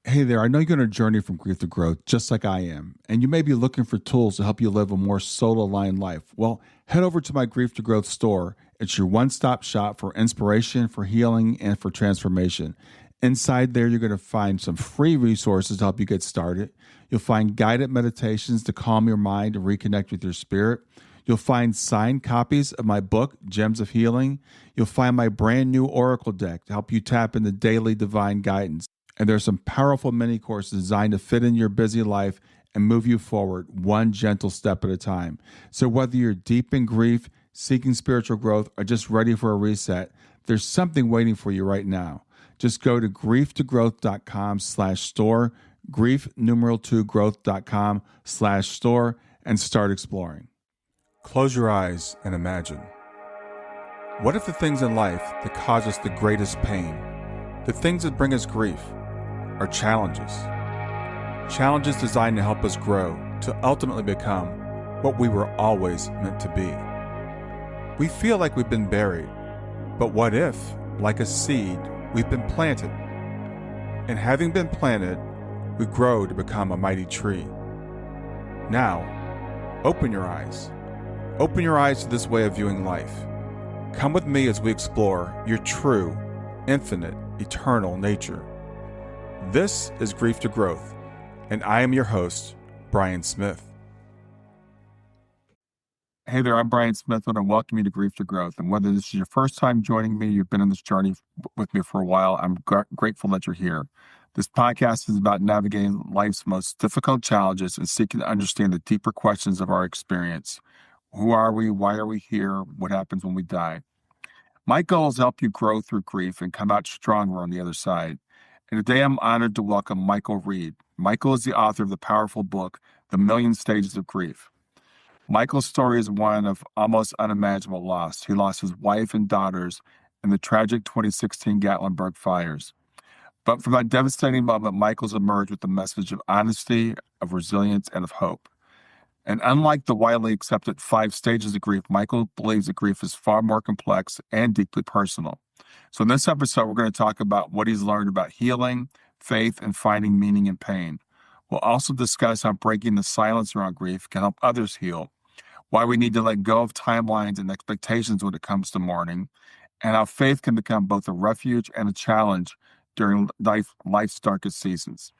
Hey there, I know you're on a journey from grief to growth, just like I am, and you may be looking for tools to help you live a more soul aligned life. Well, head over to my Grief to Growth store. It's your one stop shop for inspiration, for healing, and for transformation. Inside there, you're going to find some free resources to help you get started. You'll find guided meditations to calm your mind and reconnect with your spirit. You'll find signed copies of my book, Gems of Healing. You'll find my brand new Oracle deck to help you tap into daily divine guidance. And there's some powerful mini courses designed to fit in your busy life and move you forward one gentle step at a time. So whether you're deep in grief, seeking spiritual growth, or just ready for a reset, there's something waiting for you right now. Just go to grieftogrowth.com/store, grief2growth.com/store, and start exploring. Close your eyes and imagine. What if the things in life that cause us the greatest pain, the things that bring us grief, are challenges? Challenges designed to help us grow, to ultimately become what we were always meant to be. We feel like we've been buried, but what if, like a seed, we've been planted? And having been planted, we grow to become a mighty tree. Now, open your eyes. Open your eyes to this way of viewing life. Come with me as we explore your true, infinite, eternal nature. This is Grief to Growth, and I am your host, Brian Smith. Hey there, I'm Brian Smith, and I welcome you to Grief to Growth. And whether this is your first time joining me, you've been on this journey with me for a while, I'm grateful that you're here. This podcast is about navigating life's most difficult challenges and seeking to understand the deeper questions of our experience. Who are we? Why are we here? What happens when we die? My goal is to help you grow through grief and come out stronger on the other side. And today I'm honored to welcome Michael Reed. Michael is the author of the powerful book, The Million Stages of Grief. Michael's story is one of almost unimaginable loss. He lost his wife and daughters in the tragic 2016 Gatlinburg fires. But from that devastating moment, Michael's emerged with a message of honesty, of resilience, and of hope. And unlike the widely accepted 5 stages of grief, Michael believes that grief is far more complex and deeply personal. So in this episode, we're going to talk about what he's learned about healing, faith, and finding meaning in pain. We'll also discuss how breaking the silence around grief can help others heal, why we need to let go of timelines and expectations when it comes to mourning, and how faith can become both a refuge and a challenge during life's darkest seasons.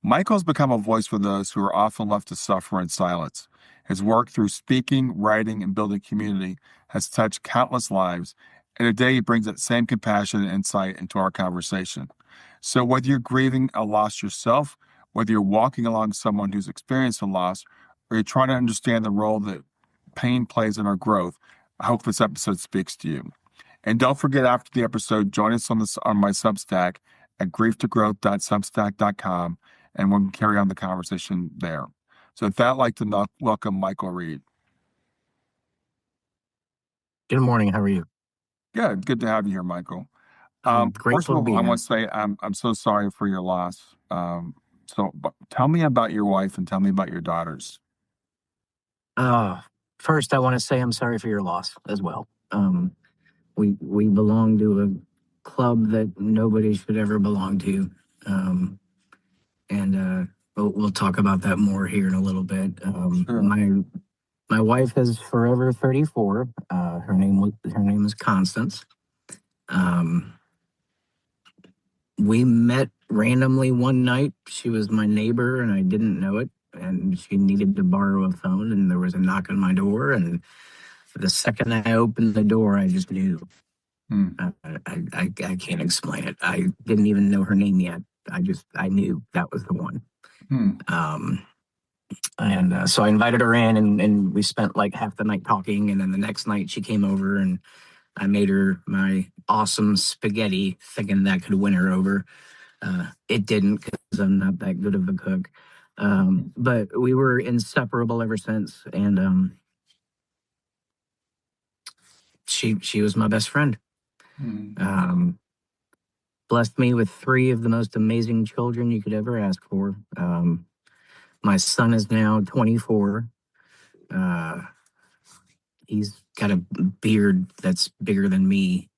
Michael's become a voice for those who are often left to suffer in silence. His work through speaking, writing, and building community has touched countless lives, and today he brings that same compassion and insight into our conversation. So whether you're grieving a loss yourself, whether you're walking along someone who's experienced a loss, or you're trying to understand the role that pain plays in our growth, I hope this episode speaks to you. And don't forget, after the episode, join us on my Substack at grieftogrowth.substack.com, and we'll carry on the conversation there. So with that, I'd like to welcome Michael Reed. Good morning. How are you? Good to have you here, Michael. First of Grateful to all, be I here. want to say I'm so sorry for your loss. But tell me about your wife and tell me about your daughters. First, I want to say I'm sorry for your loss as well. We belong to a club that nobody should ever belong to, and we'll talk about that more here in a little bit. Sure. My wife is forever 34. Her name is Constance. We met randomly one night. She was my neighbor, and I didn't know it. And she needed to borrow a phone, and there was a knock on my door. And the second I opened the door, I just knew. I can't explain it. I didn't even know her name yet. I knew that was the one. So I invited her in, and we spent like half the night talking. And then the next night she came over, and I made her my awesome spaghetti, thinking that could win her over. It didn't, because I'm not that good of a cook. But we were inseparable ever since. And she was my best friend. Blessed me with 3 of the most amazing children you could ever ask for. My son is now 24. He's got a beard that's bigger than me.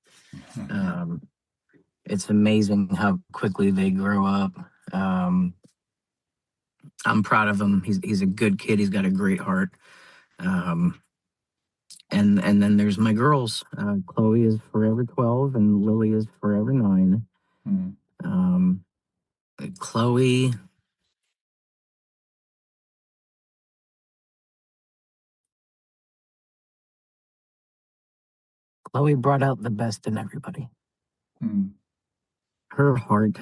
It's amazing how quickly they grow up. I'm proud of him. He's a good kid. He's got a great heart. Um, and then there's my girls. Chloe is forever 12, and Lily is forever 9. Mm. Um, Chloe, Chloe brought out the best in everybody. Mm. Her heart.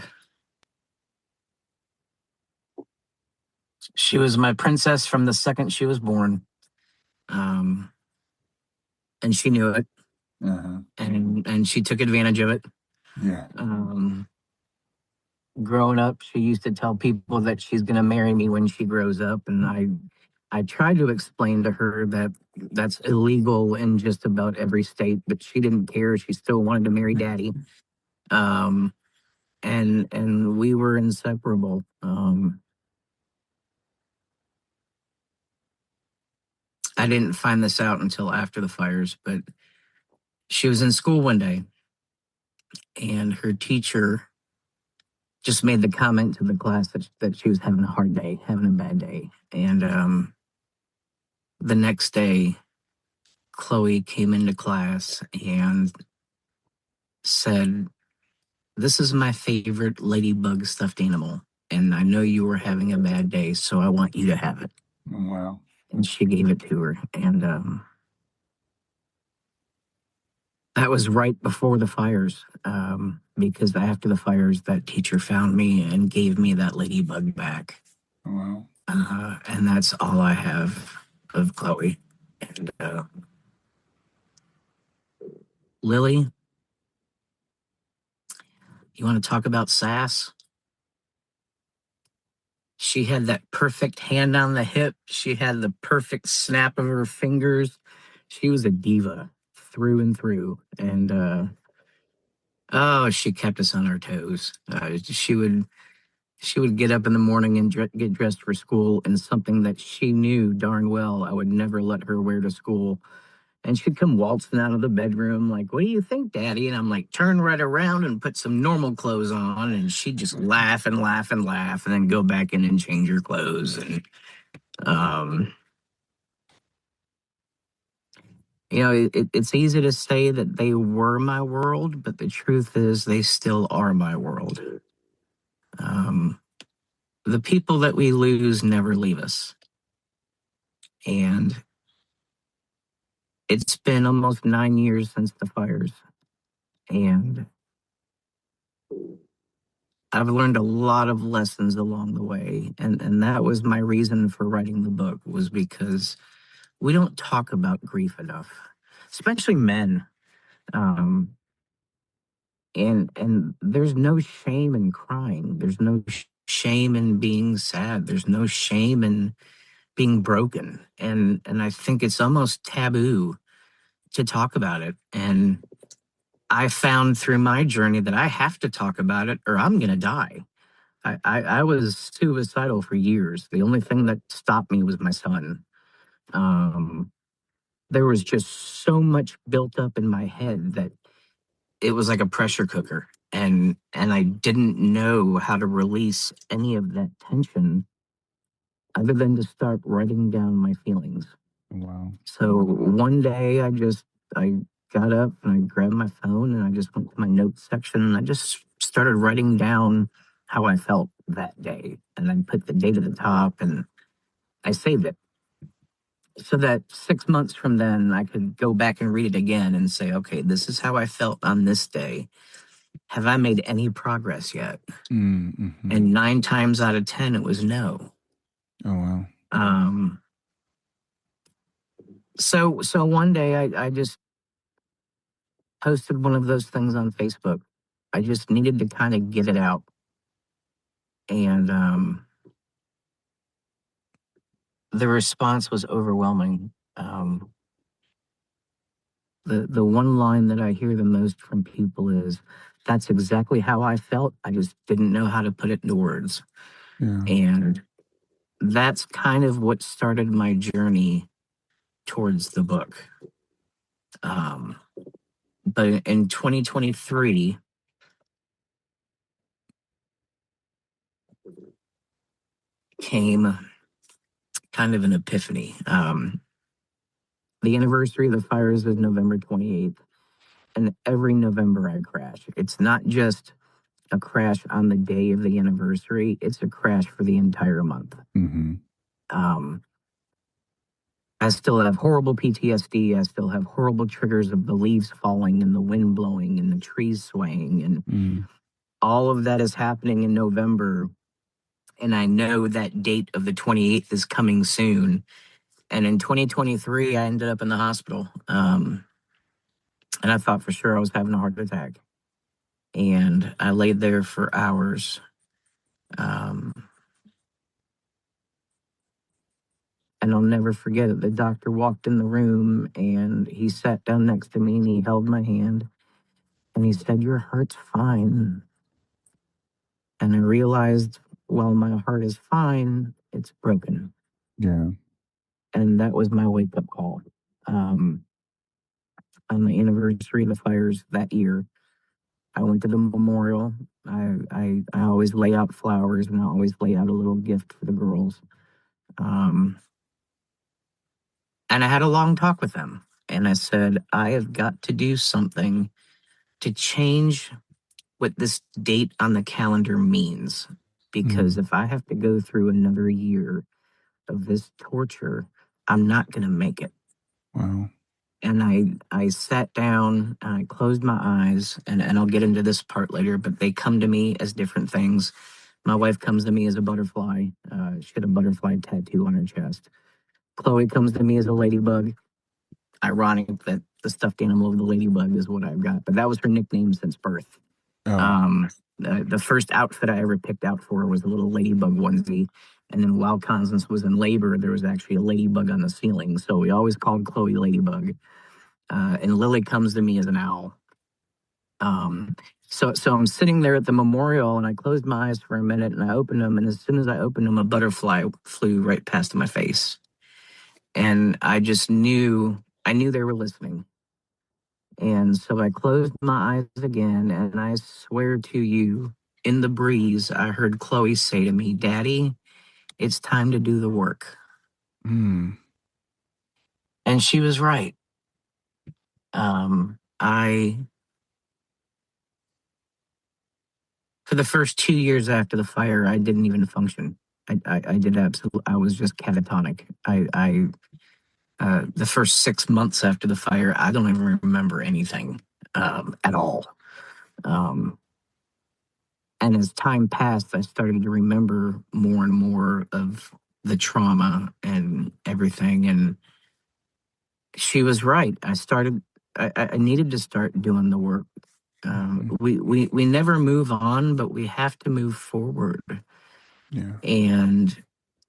She was my princess from the second she was born. Um, and she knew it, Uh-huh. and she took advantage of it. Yeah. Um, Growing up, she used to tell people that she's going to marry me when she grows up, and I tried to explain to her that that's illegal in just about every state, but she didn't care. She still wanted to marry daddy. Um, and we were inseparable. I didn't find this out until after the fires, but she was in school one day, and her teacher just made the comment to the class that she was having a hard day, having a bad day. And the next day, Chloe came into class and said, "This is my favorite ladybug stuffed animal. And I know you were having a bad day, so I want you to have it." Wow. And she gave it to her. And that was right before the fires, because after the fires, that teacher found me and gave me that ladybug back. Wow. And that's all I have of Chloe. And Lily, you want to talk about sass? She had that perfect hand on the hip. She had the perfect snap of her fingers. She was a diva through and through. And oh, she kept us on our toes. She would get up in the morning and get dressed for school in something that she knew darn well I would never let her wear to school. And she'd come waltzing out of the bedroom like, "What do you think, Daddy?" And I'm like, "Turn right around and put some normal clothes on." And she'd just laugh and laugh and laugh and then go back in and change her clothes. And, um, it's easy to say that they were my world, but the truth is they still are my world. Um, the people that we lose never leave us. And it's been almost 9 years since the fires. And I've learned a lot of lessons along the way. And that was my reason for writing the book, was because we don't talk about grief enough, especially men. Um, and there's no shame in crying. There's no shame in being sad. There's no shame in being broken. And I think it's almost taboo to talk about it. And I found through my journey that I have to talk about it or I'm going to die. I was suicidal for years. The only thing that stopped me was my son. Um, there was just so much built up in my head that it was like a pressure cooker. And I didn't know how to release any of that tension other than to start writing down my feelings. Wow. So one day I got up and I grabbed my phone and I just went to my notes section and I just started writing down how I felt that day. And I put the date at the top and I saved it. So that 6 months from then I could go back and read it again and say, okay, this is how I felt on this day. Have I made any progress yet? Mm-hmm. And 9 times out of 10, it was no. Oh, wow. Um, so one day I just posted one of those things on Facebook. I just needed to kind of get it out. And the response was overwhelming. The one line that I hear the most from people is, "That's exactly how I felt. I just didn't know how to put it into words." Yeah. And that's kind of what started my journey towards the book. Um, but in 2023, came kind of an epiphany. The anniversary of the fires is November 28th, and every November I crash. It's not just a crash on the day of the anniversary, it's a crash for the entire month. Mm-hmm. Um, I still have horrible PTSD. I still have horrible triggers of the leaves falling and the wind blowing and the trees swaying. And Mm. all of that is happening in November. And I know that date of the 28th is coming soon. And in 2023, I ended up in the hospital. And I thought for sure I was having a heart attack. And I laid there for hours. Um, and I'll never forget it. The doctor walked in the room and he sat down next to me and he held my hand and he said, "Your heart's fine." And I realized, well, my heart is fine, it's broken. Yeah. And that was my wake up call. Um, on the anniversary of the fires that year, I went to the memorial. I always lay out flowers and I always lay out a little gift for the girls. Um, and I had a long talk with them. And I said, I have got to do something to change what this date on the calendar means. Because Mm. if I have to go through another year of this torture, I'm not going to make it. Wow. And I sat down and I closed my eyes, and I'll get into this part later, but they come to me as different things. My wife comes to me as a butterfly. She had a butterfly tattoo on her chest. Chloe comes to me as a ladybug. Ironic that the stuffed animal of the ladybug is what I've got, but that was her nickname since birth. Oh. Um, the first outfit I ever picked out for her was a little ladybug onesie. And then while Constance was in labor, there was actually a ladybug on the ceiling. So we always called Chloe Ladybug. And Lily comes to me as an owl. So I'm sitting there at the memorial and I closed my eyes for a minute and I opened them. And as soon as I opened them, a butterfly flew right past my face. And I knew they were listening. And so I closed my eyes again, and I swear to you, in the breeze, I heard Chloe say to me, "Daddy, it's time to do the work." Mm. And she was right. I, for the first 2 years after the fire, I didn't even function. I did absolutely, I was just catatonic. The first 6 months after the fire, I don't even remember anything at all. Um, And as time passed, I started to remember more and more of the trauma and everything. And she was right. I needed to start doing the work. Mm. We never move on, but we have to move forward. Yeah. And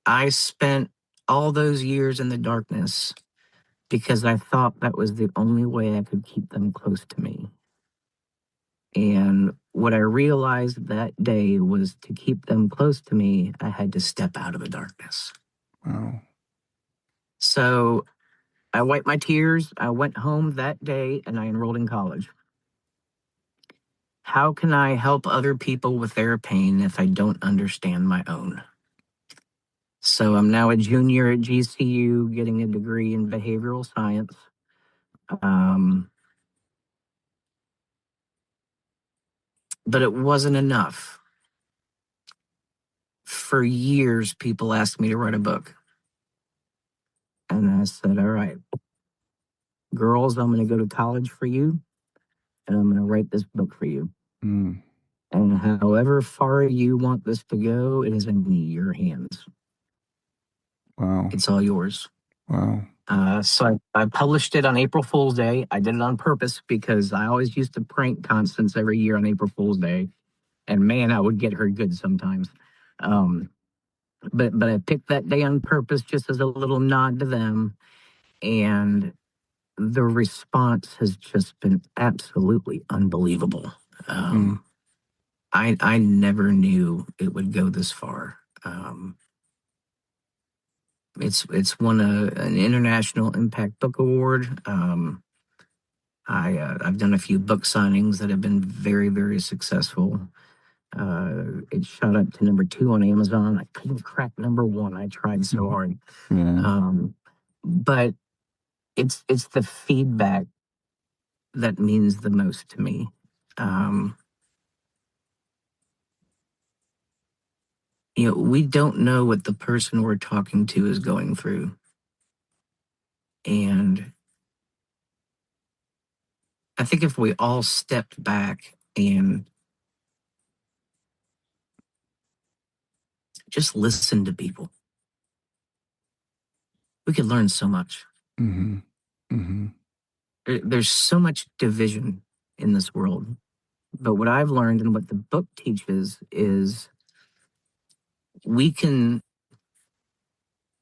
I spent all those years in the darkness because I thought that was the only way I could keep them close to me. And what I realized that day was to keep them close to me, I had to step out of the darkness. Wow. So I wiped my tears. I went home that day and I enrolled in college. How can I help other people with their pain if I don't understand my own? So I'm now a junior at GCU getting a degree in behavioral science. But it wasn't enough. For years, people asked me to write a book. And I said, all right, girls, I'm going to go to college for you and I'm going to write this book for you. Mm. And however far you want this to go, it is in your hands. Wow. It's all yours. Wow. So I published it on April Fool's Day. I did it on purpose because I always used to prank Constance every year on April Fool's Day. And man, I would get her good sometimes. But I picked that day on purpose just as a little nod to them. And the response has just been absolutely unbelievable. Mm. I never knew it would go this far. It's won an International Impact Book Award. I've done a few book signings that have been very, very successful. It shot up to number 2 on Amazon. I couldn't crack number 1. I tried so hard. Yeah. But it's the feedback that means the most to me. Um, we don't know what the person we're talking to is going through. And I think if we all stepped back and just listened to people, we could learn so much. Mm-hmm. Mm-hmm. There's so much division in this world. But what I've learned and what the book teaches is we can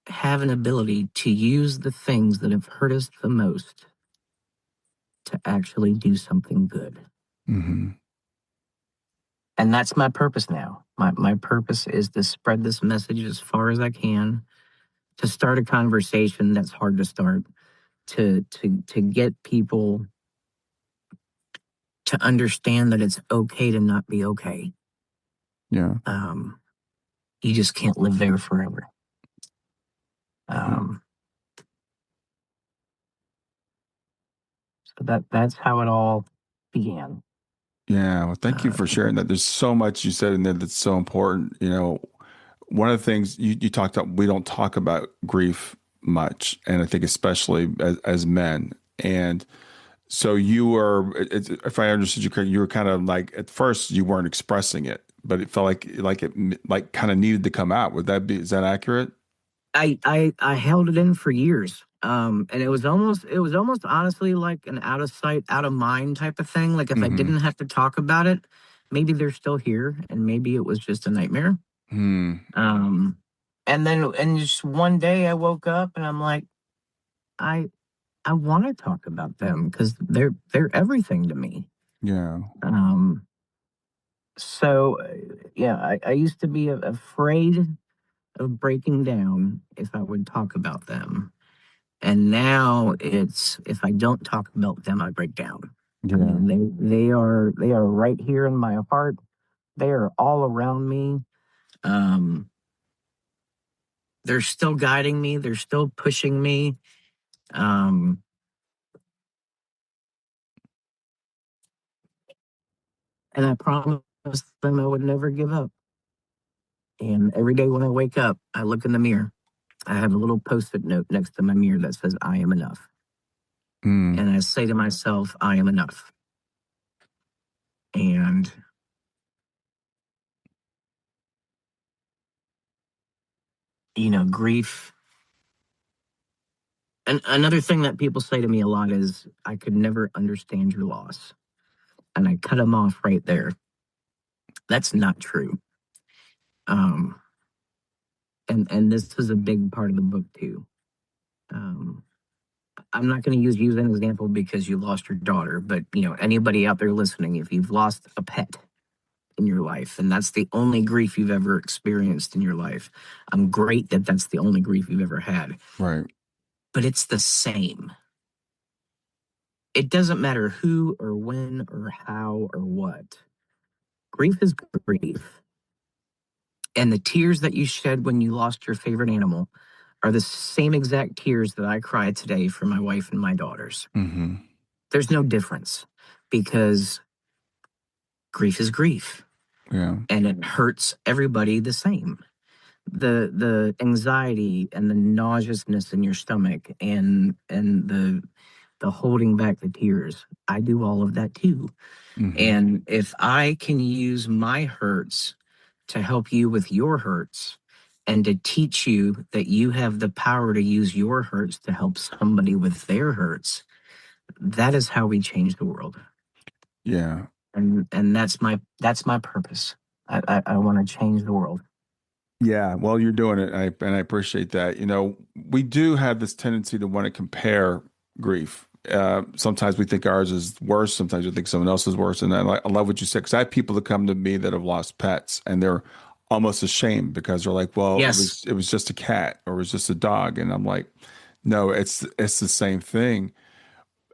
have an ability to use the things that have hurt us the most to actually do something good. Mm-hmm. And that's my purpose now. My purpose is to spread this message as far as I can, to start a conversation that's hard to start, to get people to understand that it's okay to not be okay. Yeah. You just can't live there forever. So that's how it all began. Yeah. Well, thank you for sharing that. There's so much you said in there that's so important. One of the things you talked about, we don't talk about grief much. And I think especially as men. And so you were, if I understood you correctly, you were kind of like, at first you weren't expressing it, but it felt like kind of needed to come out. Is that accurate? I held it in for years. And it was almost honestly like an out of sight, out of mind type of thing. Like if I Mm-hmm. didn't have to talk about it, maybe they're still here and maybe it was just a nightmare. Hmm. Um, and just one day I woke up and I'm like, I I want to talk about them because they're everything to me. Yeah. Um, so yeah, I used to be afraid of breaking down if I would talk about them. And now it's if I don't talk about them, I break down. I Yeah. mean, they are right here in my heart. They are all around me. Um, they're still guiding me. They're still pushing me. Um, and I promised them I would never give up. And every day when I wake up, I look in the mirror. I have a little post-it note next to my mirror that says "I am enough," Mm. and I say to myself, "I am enough." And grief. And another thing that people say to me a lot is, "I could never understand your loss," and I cut them off right there. That's not true. Um, and this is a big part of the book too. Um, I'm not going to use you as an example because you lost your daughter, but anybody out there listening, if you've lost a pet in your life, and that's the only grief you've ever experienced in your life, I'm great that that's the only grief you've ever had. Right. But it's the same. It doesn't matter who or when or how or what. Grief is grief. And the tears that you shed when you lost your favorite animal are the same exact tears that I cry today for my wife and my daughters. Mm-hmm. There's no difference because grief is grief Yeah. and it hurts everybody the same. The anxiety and the nauseousness in your stomach and the holding back the tears. I do all of that too. Mm-hmm. And if I can use my hurts to help you with your hurts and to teach you that you have the power to use your hurts to help somebody with their hurts, that is how we change the world. Yeah. And that's my purpose. I want to change the world. Yeah, well, you're doing it, and I appreciate that. We do have this tendency to want to compare grief. Sometimes we think ours is worse. Sometimes we think someone else is worse. And I love what you said because I have people that come to me that have lost pets, and they're almost ashamed because they're like, "Well, it Yes. was it was just a cat or it was just a dog," and I'm like, "No, it's the same thing."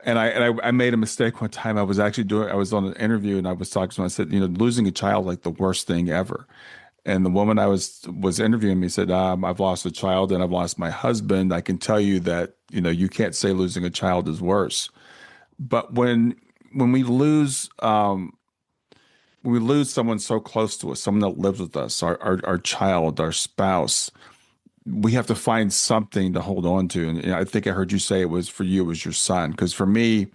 I made a mistake one time. I was on an interview and I was talking to someone. I said, losing a child like the worst thing ever. And the woman I was interviewing me said, I've lost a child and I've lost my husband. I can tell you that, you can't say losing a child is worse. But when we lose someone so close to us, someone that lives with us, our child, our spouse, we have to find something to hold on to. And I think I heard you say it was for you, it was your son. Because for me,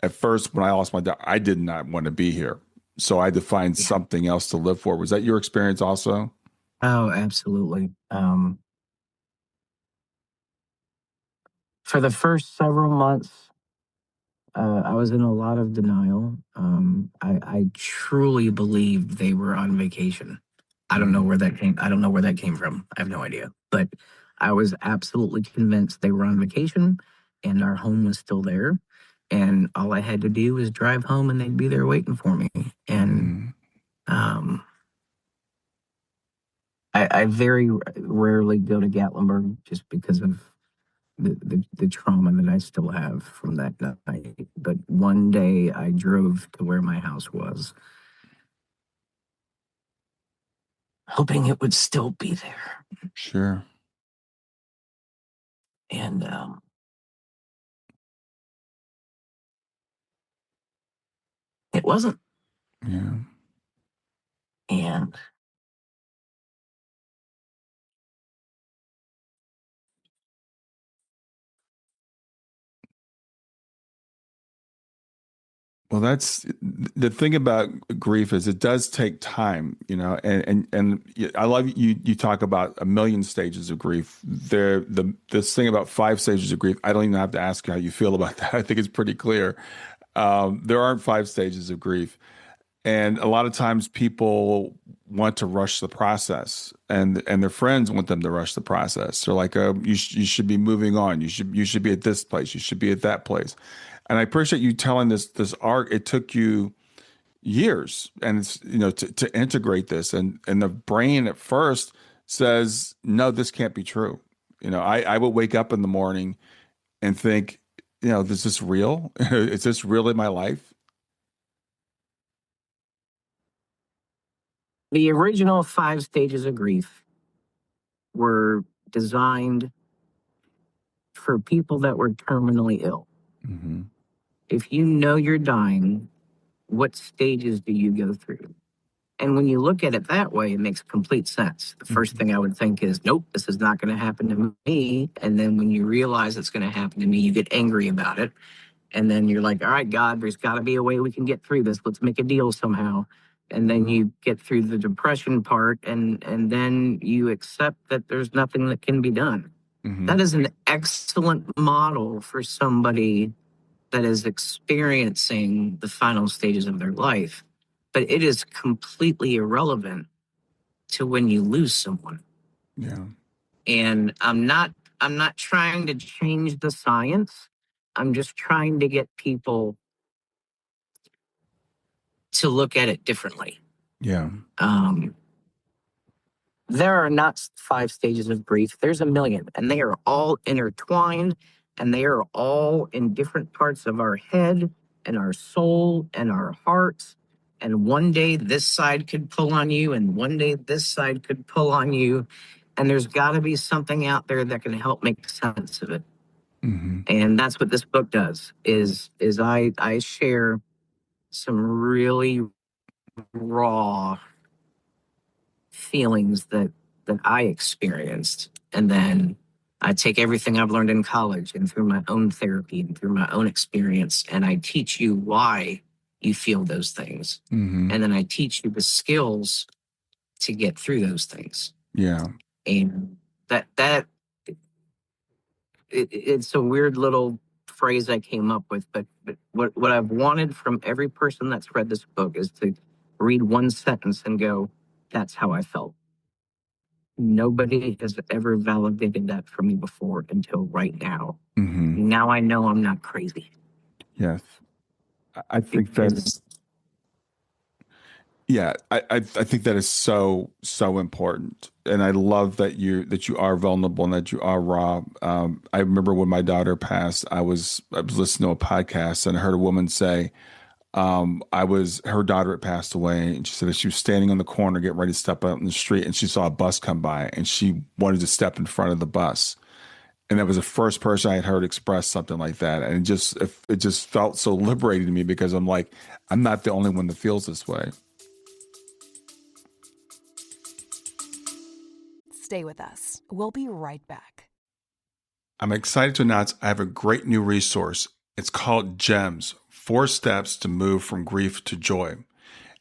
at first, when I lost my dad, I did not want to be here. So I had to find Yeah. something else to live for. Was that your experience also? Oh, absolutely. For the first several months, I was in a lot of denial. I truly believed they were on vacation. I don't know Mm, where that came. I don't know where that came from. I have no idea. But I was absolutely convinced they were on vacation, and our home was still there. And all I had to do was drive home, and they'd be there waiting for me. And mm, um, I very rarely go to Gatlinburg just because of the trauma that I still have from that night. But one day I drove to where my house was, hoping it would still be there. sure. And it wasn't. Yeah. And Well, that's the thing about grief is it does take time, I love you talk about a million stages of grief. This thing about five stages of grief, I don't even have to ask you how you feel about that. I think it's pretty clear. There aren't five stages of grief. And a lot of times people want to rush the process and their friends want them to rush the process. They're like, you should be moving on. You should be at this place. You should be at that place. And I appreciate you telling this arc. It took you years and it's, to integrate this and the brain at first says, no, this can't be true. I would wake up in the morning and think, is this real? Is this really my life? the original 5 stages of grief were designed for people that were terminally ill. Hmm. If you know you're dying, what stages do you go through? And when you look at it that way, it makes complete sense. The first Hmm. thing I would think is, nope, this is not going to happen to me. And then when you realize it's going to happen to me, you get angry about it. And then you're like, all right, God, there's got to be a way we can get through this. Let's make a deal somehow. And then you get through the depression part, and then you accept that there's nothing that can be done. Hmm. That is an excellent model for somebody that is experiencing the final stages of their life. But it is completely irrelevant to when you lose someone. Yeah. And I'm not trying to change the science. I'm just trying to get people to look at it differently. Yeah. Um, there are not 5 stages of grief. There's a million, and they are all intertwined, and they are all in different parts of our head and our soul and our hearts. And one day this side could pull on you, and one day this side could pull on you. And there's got to be something out there that can help make sense of it. Hmm. And that's what this book does. Is I share some really raw feelings that I experienced, and then I take everything I've learned in college and through my own therapy and through my own experience, and I teach you why you feel those things, Hmm. and then I teach you the skills to get through those things. Yeah. And that it's a weird little phrase I came up with, but what I've wanted from every person that's read this book is to read one sentence and go, "That's how I felt." Nobody has ever validated that for me before until right now. Hmm. Now I know I'm not crazy Yes. I think because that's, Yeah, I think that is so important, and I love that you are vulnerable and that you are raw. I remember when my daughter passed, I was listening to a podcast and I heard a woman say, I was her daughter had passed away, and she said that she was standing on the corner getting ready to step out in the street, and she saw a bus come by, and she wanted to step in front of the bus, and that was the first person I had heard express something like that, and it just felt so liberating to me because I'm like, I'm not the only one that feels this way. Stay with us. We'll be right back. I'm excited to announce I have a great new resource. It's called GEMS, 4 steps to move from grief to joy.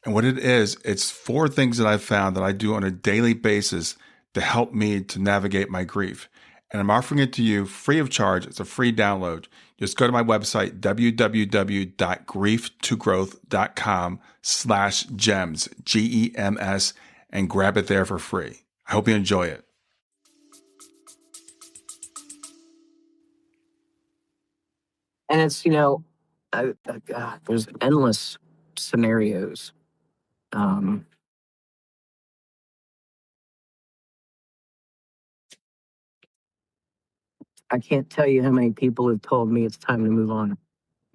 And what it is, it's 4 things that I've found that I do on a daily basis to help me to navigate my grief. And I'm offering it to you free of charge. It's a free download. Just go to my website, www.grieftogrowth.com/gems, GEMS, and grab it there for free. I hope you enjoy it. And it's, God, there's endless scenarios. Um, I can't tell you how many people have told me it's time to move on.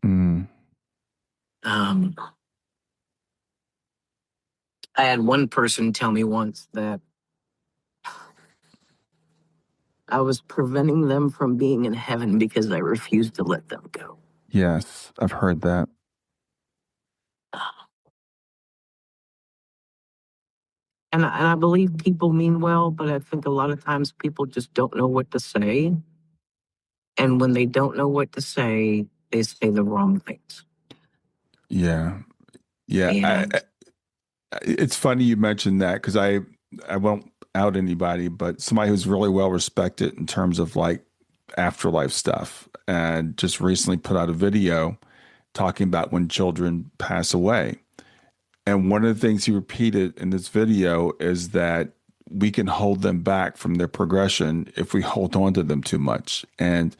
Mm, Um, I had one person tell me once that I was preventing them from being in heaven because I refused to let them go. yes, I've heard that. And I believe people mean well, but I think a lot of times people just don't know what to say. And when they don't know what to say, they say the wrong things. Yeah. Yeah. And It's funny you mentioned that because I won't out anybody, but somebody who's really well respected in terms of like afterlife stuff, and just recently put out a video talking about when children pass away. And one of the things he repeated in this video is that we can hold them back from their progression if we hold on to them too much. And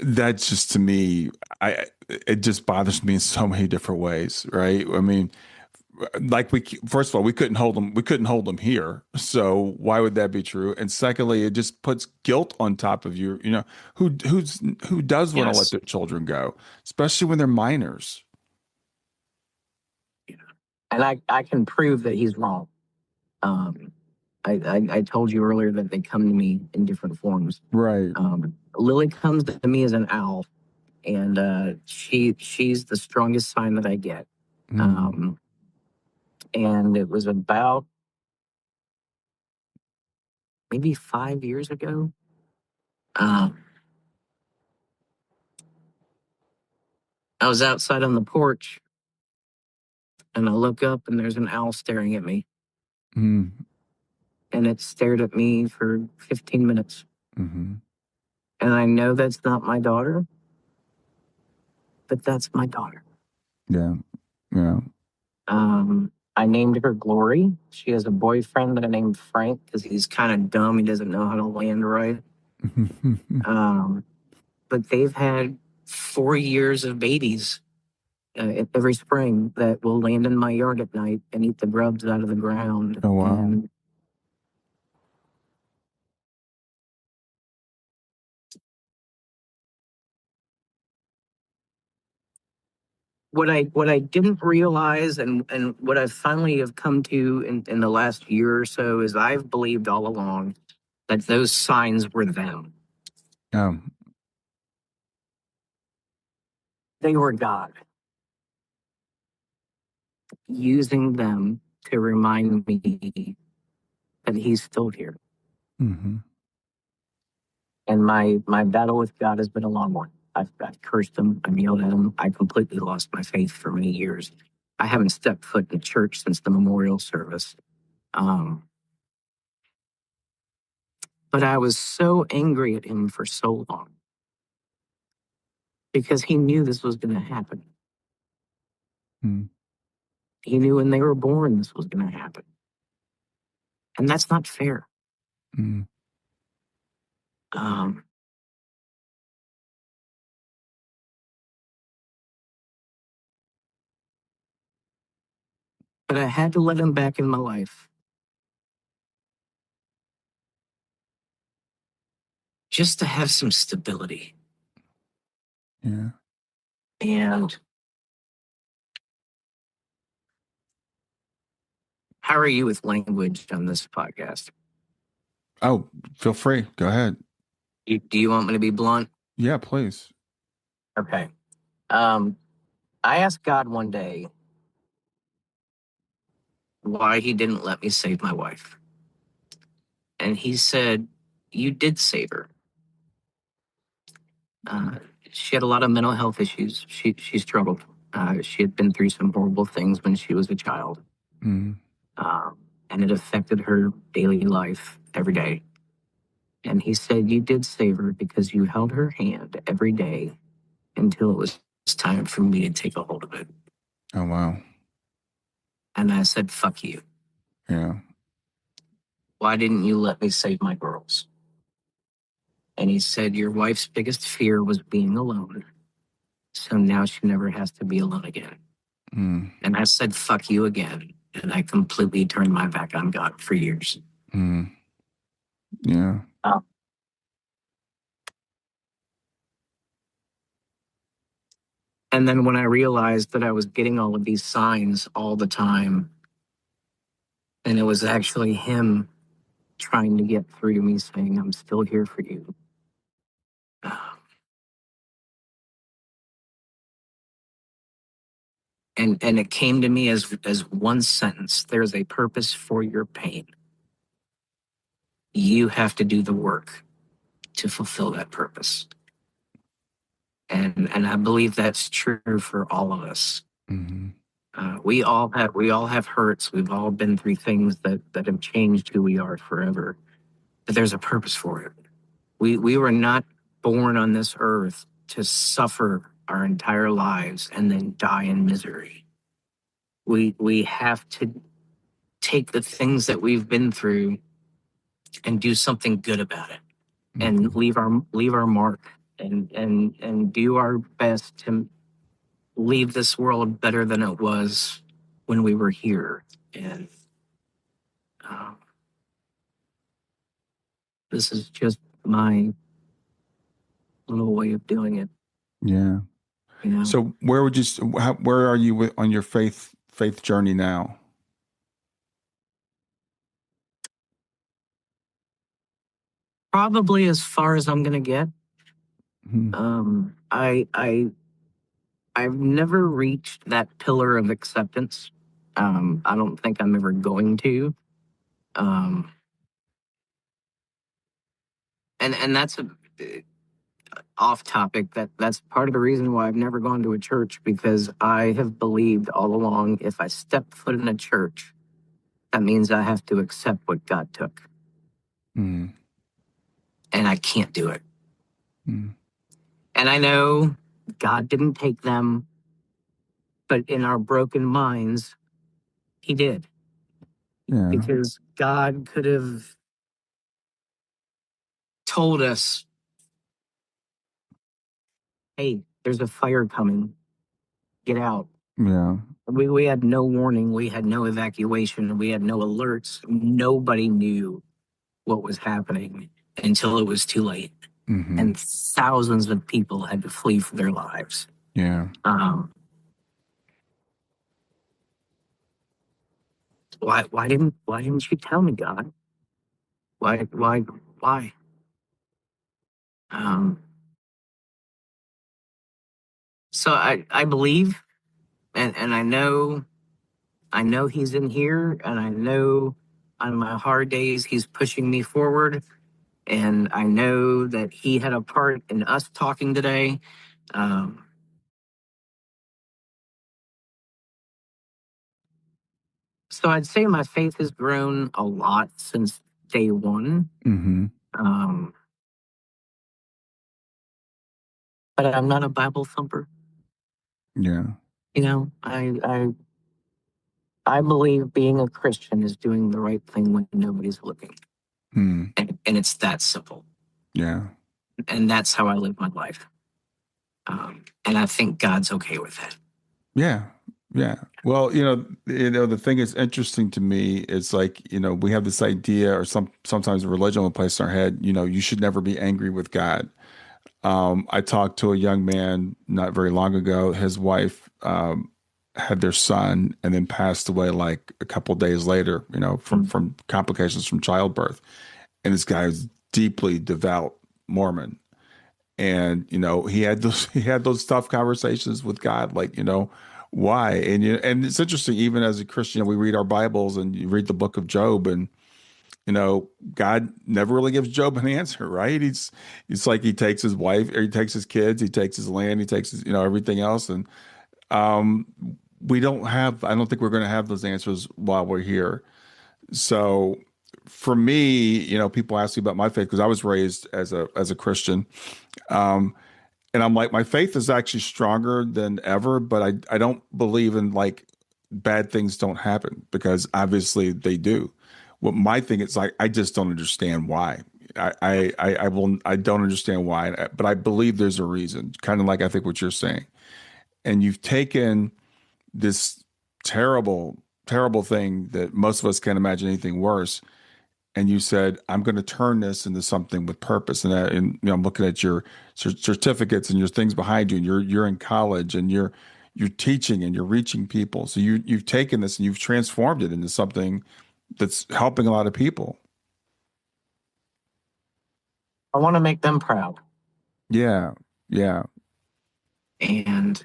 that's just to me, I it just bothers me in so many different ways, right? I mean, like we first of all we couldn't hold them here, so why would that be true? And secondly, it just puts guilt on top of you, who does want to let yes, their children go, especially when they're minors. and I can prove that he's wrong. Um, I told you earlier that they come to me in different forms. Right. Lily comes to me as an owl, and she's the strongest sign that I get. Mm, Um, and it was about maybe 5 years ago. Um, I was outside on the porch, and I look up, and there's an owl staring at me, mm, and it stared at me for 15 minutes. mm-hmm. And I know that's not my daughter, but that's my daughter. Yeah. Yeah. I named her Glory. She has a boyfriend that I named Frank because he's kind of dumb. He doesn't know how to land right. Um, but they've had 4 years of babies every spring that will land in my yard at night and eat the grubs out of the ground. Oh wow. And what I didn't realize and what I finally have come to in the last year or so is I've believed all along that those signs were them. Um. They were God using them to remind me that He's still here. Mm-hmm. And my battle with God has been a long one. I've cursed Him. I've yelled at Him. I completely lost my faith for many years. I haven't stepped foot in church since the memorial service. Um, but I was so angry at Him for so long because He knew this was going to happen. Mm, He knew when they were born this was going to happen. And that's not fair. mm, Um, but I had to let him back in my life. Just to have some stability. Yeah. And how are you with language on this podcast? Oh, feel free. Go ahead. Do you want me to be blunt? Yeah, please. Okay. I asked God one day why he didn't let me save my wife. And he said, you did save her. She had a lot of mental health issues. She struggled. She had been through some horrible things when she was a child. Mm. And it affected her daily life every day. And he said, you did save her because you held her hand every day until it was time for me to take a hold of it. Oh, wow. And I said, fuck you. Yeah. Why didn't you let me save my girls? And he said, your wife's biggest fear was being alone. So now she never has to be alone again. Mm. And I said, fuck you again. And I completely turned my back on God for years. Mm. Yeah. And then when I realized that I was getting all of these signs all the time, and it was actually him trying to get through to me saying, I'm still here for you. And it came to me as one sentence. There's a purpose for your pain. You have to do the work to fulfill that purpose. And I believe that's true for all of us. Mm-hmm. We all have hurts. We've all been through things that have changed who we are forever. But there's a purpose for it. We were not born on this earth to suffer our entire lives and then die in misery. We have to take the things that we've been through and do something good about it, and Mm-hmm. leave our mark, and do our best to leave this world better than it was when we were here. And this is just my little way of doing it. Yeah. You know, So where are you on your faith journey now? probably as far as I'm gonna get. Mm-hmm. I've never reached that pillar of acceptance. I don't think I'm ever going to. Um, and that's off topic. That's part of the reason why I've never gone to a church, because I have believed all along if I step foot in a church, that means I have to accept what God took, Mm-hmm. and I can't do it. Mm-hmm. And I know God didn't take them, but in our broken minds, He did, Yeah. because God could have told us, hey, there's a fire coming. Get out. Yeah. We had no warning. We had no evacuation. We had no alerts. Nobody knew what was happening until it was too late. Mm-hmm. And thousands of people had to flee for their lives. Yeah. Why didn't you tell me, God? Why? Um, so I believe, and I know He's in here, and I know on my hard days He's pushing me forward, and I know that He had a part in us talking today. Um, so I'd say my faith has grown a lot since day one. Mm-hmm. Um, but I'm not a Bible thumper. Yeah. You know, I believe being a Christian is doing the right thing when nobody's looking, Mm. and it's that simple. Yeah. And that's how I live my life. And I think God's okay with that. Yeah. Yeah. Well, the thing is interesting to me is like, we have this idea or sometimes religion will place in our head, you should never be angry with God. I talked to a young man not very long ago. His wife had their son and then passed away like a couple days later, from complications from childbirth. And this guy was deeply devout Mormon. And he had those tough conversations with God, like, why? And it's interesting, even as a Christian, we read our Bibles and you read the book of Job, and God never really gives Job an answer, right? It's like he takes his wife, or he takes his kids, he takes his land, he takes his, everything else. And um I don't think we're going to have those answers while we're here. So for me, people ask me about my faith because I was raised as a Christian. Um, and I'm like, my faith is actually stronger than ever, but I don't believe in like bad things don't happen because obviously they do. What my thing is like, I just don't understand why. I don't understand why, but I believe there's a reason. Kind of like I think what you're saying, and you've taken this terrible, terrible thing that most of us can't imagine anything worse, and you said, I'm going to turn this into something with purpose. And I'm looking at your certificates and your things behind you, and you're in college and you're teaching and you're reaching people. So you've taken this and you've transformed it into something that's helping a lot of people. I want to make them proud. Yeah, yeah, And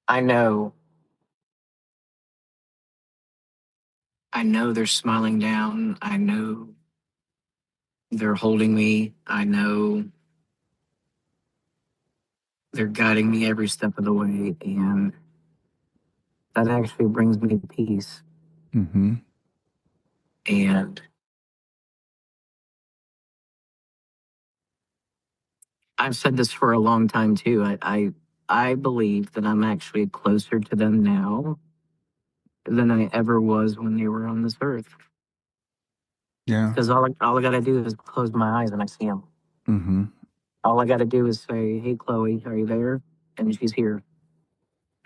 I know, I know they're smiling down. I know they're holding me. I know they're guiding me every step of the way. And that actually brings me peace. mm-hmm. And I've said this for a long time too. I believe that I'm actually closer to them now than I ever was when they were on this earth. Yeah, Because all I got to do is close my eyes and I see them. mm-hmm. All I got to do is say, "Hey, Chloe, are you there?" And she's here.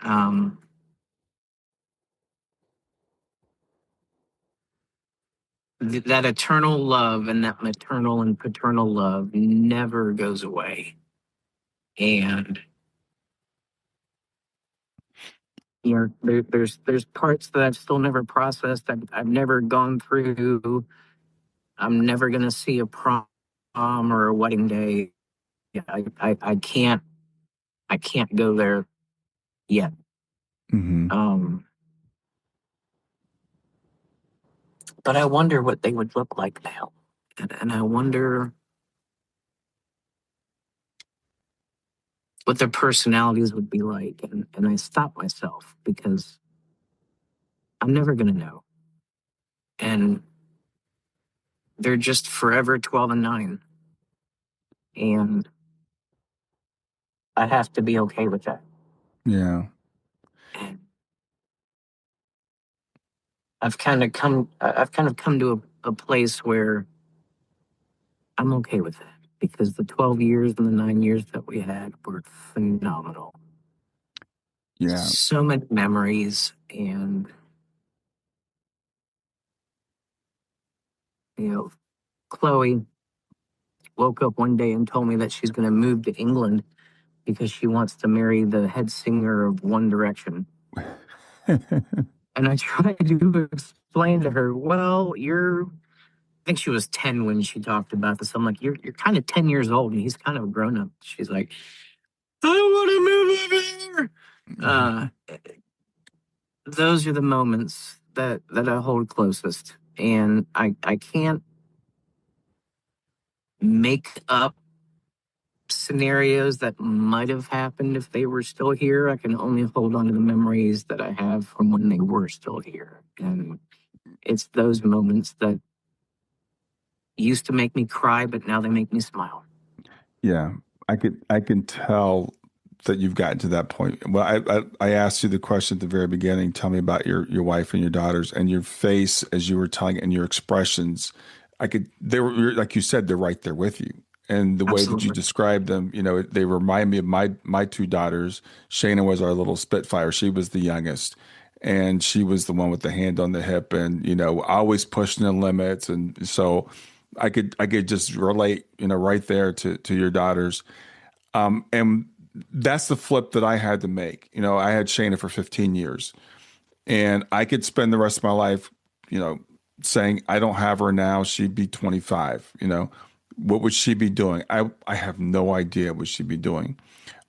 Um, that eternal love and that maternal and paternal love never goes away. And there's parts that I've still never processed. I've never gone through. I'm never gonna see a prom or a wedding day. Yeah, I can't go there yet. Mm-hmm. Um, but I wonder what they would look like now, and I wonder what their personalities would be like. And I stop myself because I'm never gonna know. And they're just forever 12 and 9, and I have to be okay with that. Yeah, And I've kind of come to a place where I'm okay with that because the 12 years and the 9 years that we had were phenomenal. yeah, So many memories. And, Chloe woke up one day and told me that she's going to move to England because she wants to marry the head singer of One Direction. And I tried to explain to her, well, I think she was 10 when she talked about this. I'm like, you're kind of 10 years old and he's kind of a grown up. She's like, I want to move over here. Uh, those are the moments that I hold closest. And I can't make up scenarios that might have happened if they were still here. I can only hold on to the memories that I have from when they were still here. And it's those moments that used to make me cry, but now they make me smile. yeah. I can tell that you've gotten to that point. Well, I asked you the question at the very beginning. Tell me about your wife and your daughters, and your face as you were telling, and your expressions. They were like you said, they're right there with you. And the way that you Absolutely. described them, they remind me of my two daughters. Shayna was our little Spitfire. She was the youngest, and she was the one with the hand on the hip, and always pushing the limits. And so I could just relate, right there to your daughters. And that's the flip that I had to make. I had Shayna for 15 years, and I could spend the rest of my life, you know, saying I don't have her now. She'd be 25. What would she be doing? I have no idea what she'd be doing.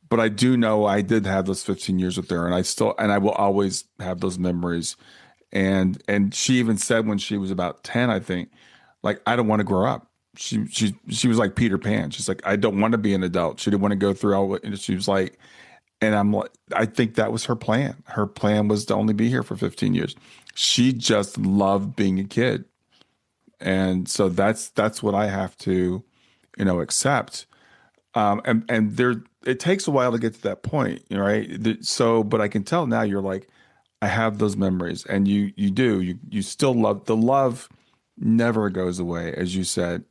But I do know I did have those 15 years with her, and I will always have those memories. And she even said when she was about 10, I think, like, I don't want to grow up. She was like Peter Pan. She's like, I don't want to be an adult. She didn't want to go through all what, and she was like, and I'm like, I think that was her plan. Her plan was to only be here for 15 years. She just loved being a kid. And so that's what I have to, accept. And there, it takes a while to get to that point, right? So, but I can tell now you're like, I have those memories, and you still love the love never goes away, as you said,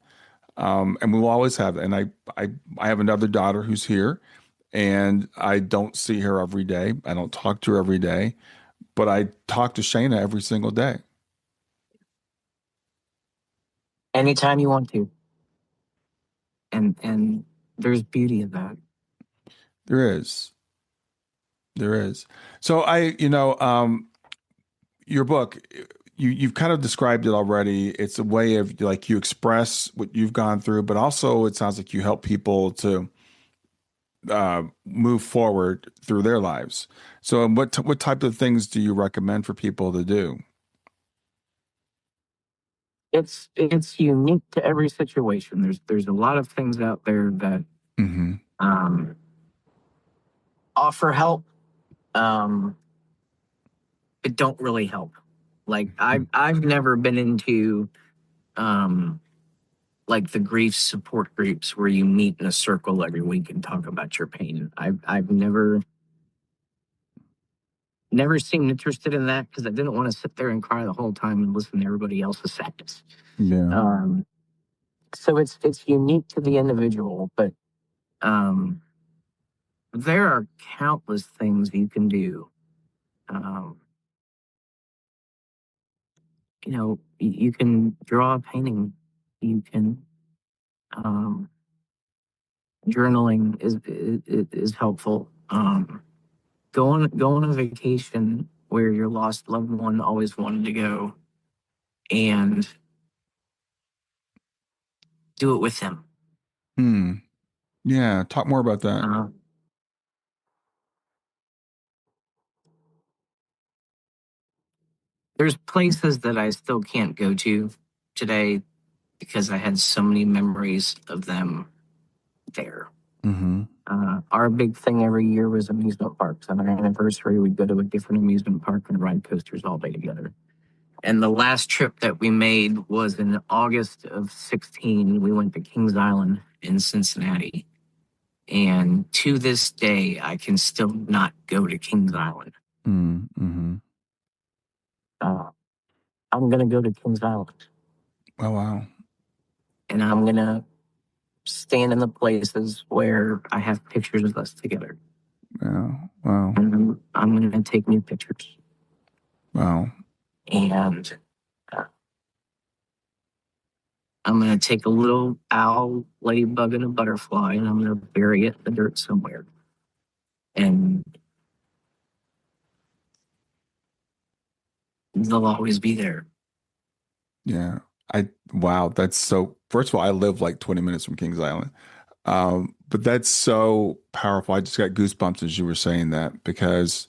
and we will always have it. And I have another daughter who's here, and I don't see her every day. I don't talk to her every day, but I talk to Shayna every single day. Anytime you want to. And there's beauty in that. There is, there is. So your book, you've kind of described it already. It's a way of like you express what you've gone through, but also it sounds like you help people to move forward through their lives. So, what type of things do you recommend for people to do? It's unique to every situation. There's a lot of things out there that Hmm. um, offer help, um, but don't really help. Like I've never been into um, like the grief support groups where you meet in a circle every week and talk about your pain. I've never seemed interested in that because I didn't want to sit there and cry the whole time and listen to everybody else's sadness. Yeah. Um, so it's unique to the individual, but um, there are countless things you can do. Um, you can draw a painting. You can um, journaling is helpful. Go on a vacation where your lost loved one always wanted to go, and do it with them. Hmm. Yeah. Talk more about that. Uh, there's places that I still can't go to today because I had so many memories of them there. Hmm. Our big thing every year was amusement parks. On our anniversary, we'd go to a different amusement park and ride coasters all day together. And the last trip that we made was in August of 16. We went to Kings Island in Cincinnati. And to this day, I can still not go to Kings Island. Mm-hmm. Uh, I'm going to go to Kings Island, Oh, wow. and I'm going to stand in the places where I have pictures of us together. Wow. Wow. And I'm going to take new pictures. Wow. And uh, I'm going to take a little owl, ladybug, and a butterfly, and I'm going to bury it in the dirt somewhere. And they'll always be there. Yeah. Wow. That's so, first of all, I live like 20 minutes from Kings Island. But that's so powerful. I just got goosebumps as you were saying that because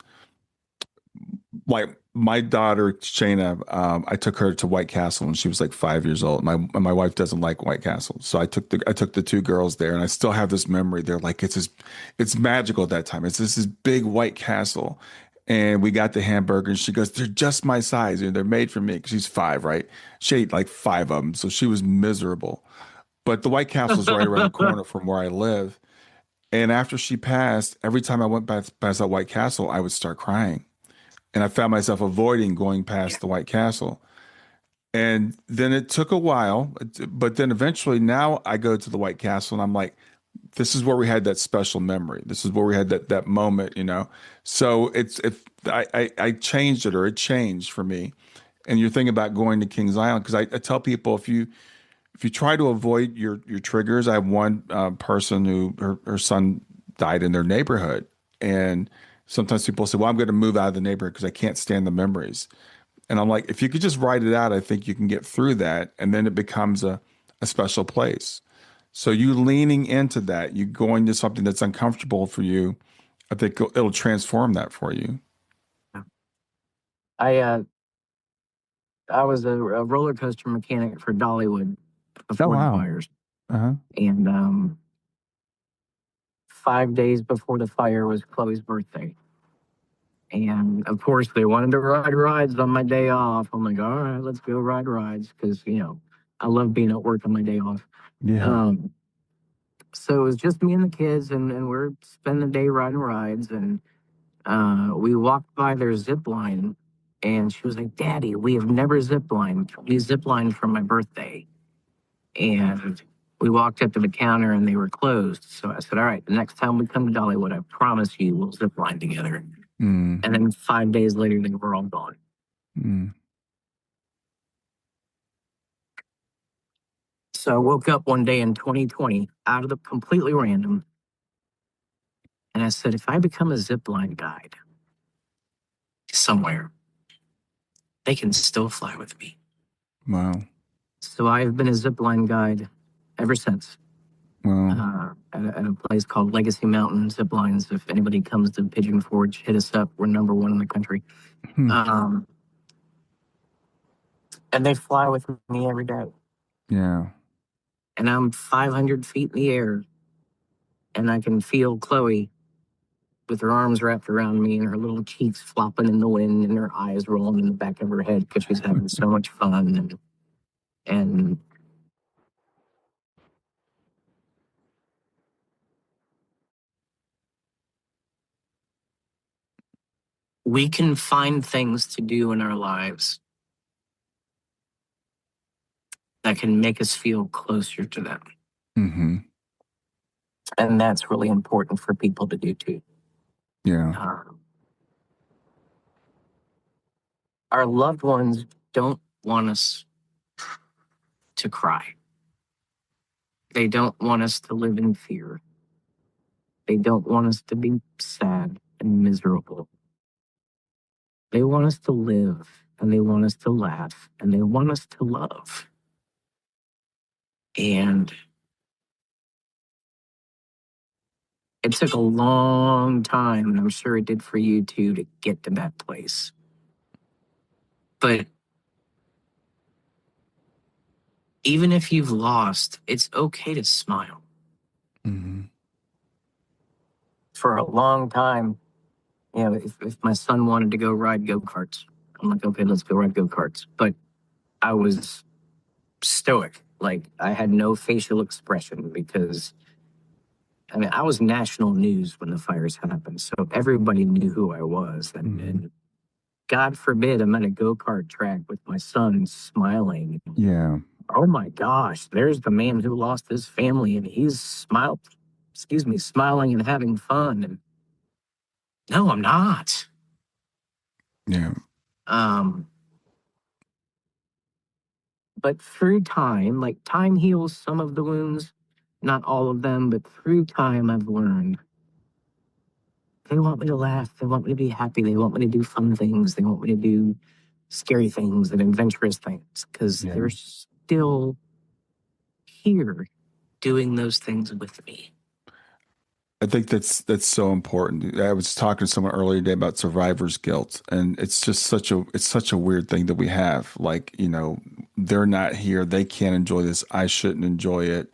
like my daughter Shayna, I took her to White Castle when she was like 5 years old. My wife doesn't like White Castle, so I took the two girls there, and I still have this memory. They're like it's magical at that time. It's this big White Castle, and we got the hamburgers. She goes, they're just my size, and they're made for me. 'Cause she's five, right? She ate like five of them, so she was miserable. But the White Castle's right around the corner from where I live. And after she passed, every time I went past that White Castle, I would start crying. And I found myself avoiding going Yeah. past the White Castle. And then it took a while, but then eventually now I go to the White Castle and I'm like, this is where we had that special memory. This is where we had that moment, you know. So it's if I changed it or it changed for me. And you're thinking about going to Kings Island because I tell people if you try to avoid your triggers. I have one person who her son died in their neighborhood, and sometimes people say, "Well, I'm going to move out of the neighborhood because I can't stand the memories." And I'm like, if you could just write it out, I think you can get through that, and then it becomes a special place. So you leaning into that, you going to something that's uncomfortable for you, I think it'll transform that for you. I I was a roller coaster mechanic for Dollywood Oh before the wow. fires, Uh-huh. and 5 days before the fire was Chloe's birthday. And of course, they wanted to ride rides on my day off. I'm like, all right, let's go ride rides because I love being at work on my day off. Yeah. Um, so it was just me and the kids, and we're spending the day riding rides. And we walked by their zip line, and she was like, "Daddy, we have never zip lined. We zip lined for my birthday." And we walked up to the counter, and they were closed. So I said, "All right, the next time we come to Dollywood, I promise you we'll zip line together." Mm, And then 5 days later, they were all gone. mm, So I woke up one day in 2020 out of the completely random, and I said, if I become a zipline guide somewhere, they can still fly with me. wow. So I've been a zipline guide ever since Wow. at a place called Legacy Mountain Ziplines. If anybody comes to Pigeon Forge, hit us up. We're #1 in the country. Hmm. Um, and they fly with me every day. Yeah. And I'm 500 feet in the air, and I can feel Chloe with her arms wrapped around me and her little cheeks flopping in the wind and her eyes rolling in the back of her head because she's having so much fun. And we can find things to do in our lives that can make us feel closer to them. Mm-hmm. And that's really important for people to do too. Yeah. Our loved ones don't want us to cry. They don't want us to live in fear. They don't want us to be sad and miserable. They want us to live, and they want us to laugh, and they want us to love. And it took a long time, and I'm sure it did for you too, to get to that place. But even if you've lost, it's okay to smile. Mm-hmm. For a long time, if my son wanted to go ride go-karts, I'm like, okay, let's go ride go-karts. But I was stoic. Like, I had no facial expression because, I was national news when the fires happened. So everybody knew who I was. And God forbid I'm at a go-kart track with my son smiling. Yeah. Oh my gosh, there's the man who lost his family and he's smiling and having fun. And no, I'm not. Yeah. Um, but through time, like time heals some of the wounds, not all of them, but through time I've learned they want me to laugh, they want me to be happy, they want me to do fun things, they want me to do scary things and adventurous things because Yeah. they're still here doing those things with me. I think that's so important. I was talking to someone earlier today about survivor's guilt, and it's just such a weird thing that we have. Like, they're not here, they can't enjoy this. I shouldn't enjoy it.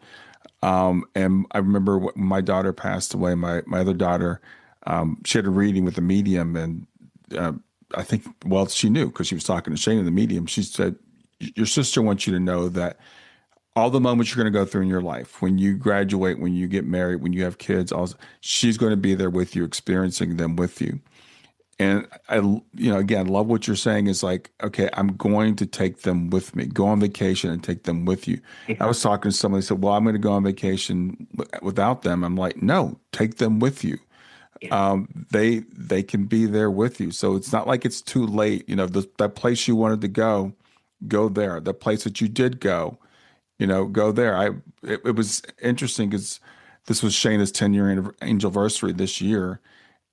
And I remember when my daughter passed away. My other daughter, she had a reading with a medium, and uh, I think, well, she knew because she was talking to Shane, the medium. She said, "Your sister wants you to know that." All the moments you're going to go through in your life, when you graduate, when you get married, when you have kids, she's going to be there with you, experiencing them with you. And again, love what you're saying is like, okay, I'm going to take them with me. Go on vacation and take them with you. I Yeah. was talking to somebody who said, well, I'm going to go on vacation without them. I'm like, no, take them with you. Yeah. They can be there with you. So it's not like it's too late. That place you wanted to go there. The place that you did go, go there. It was interesting because this was Shayna's 10-year anniversary this year.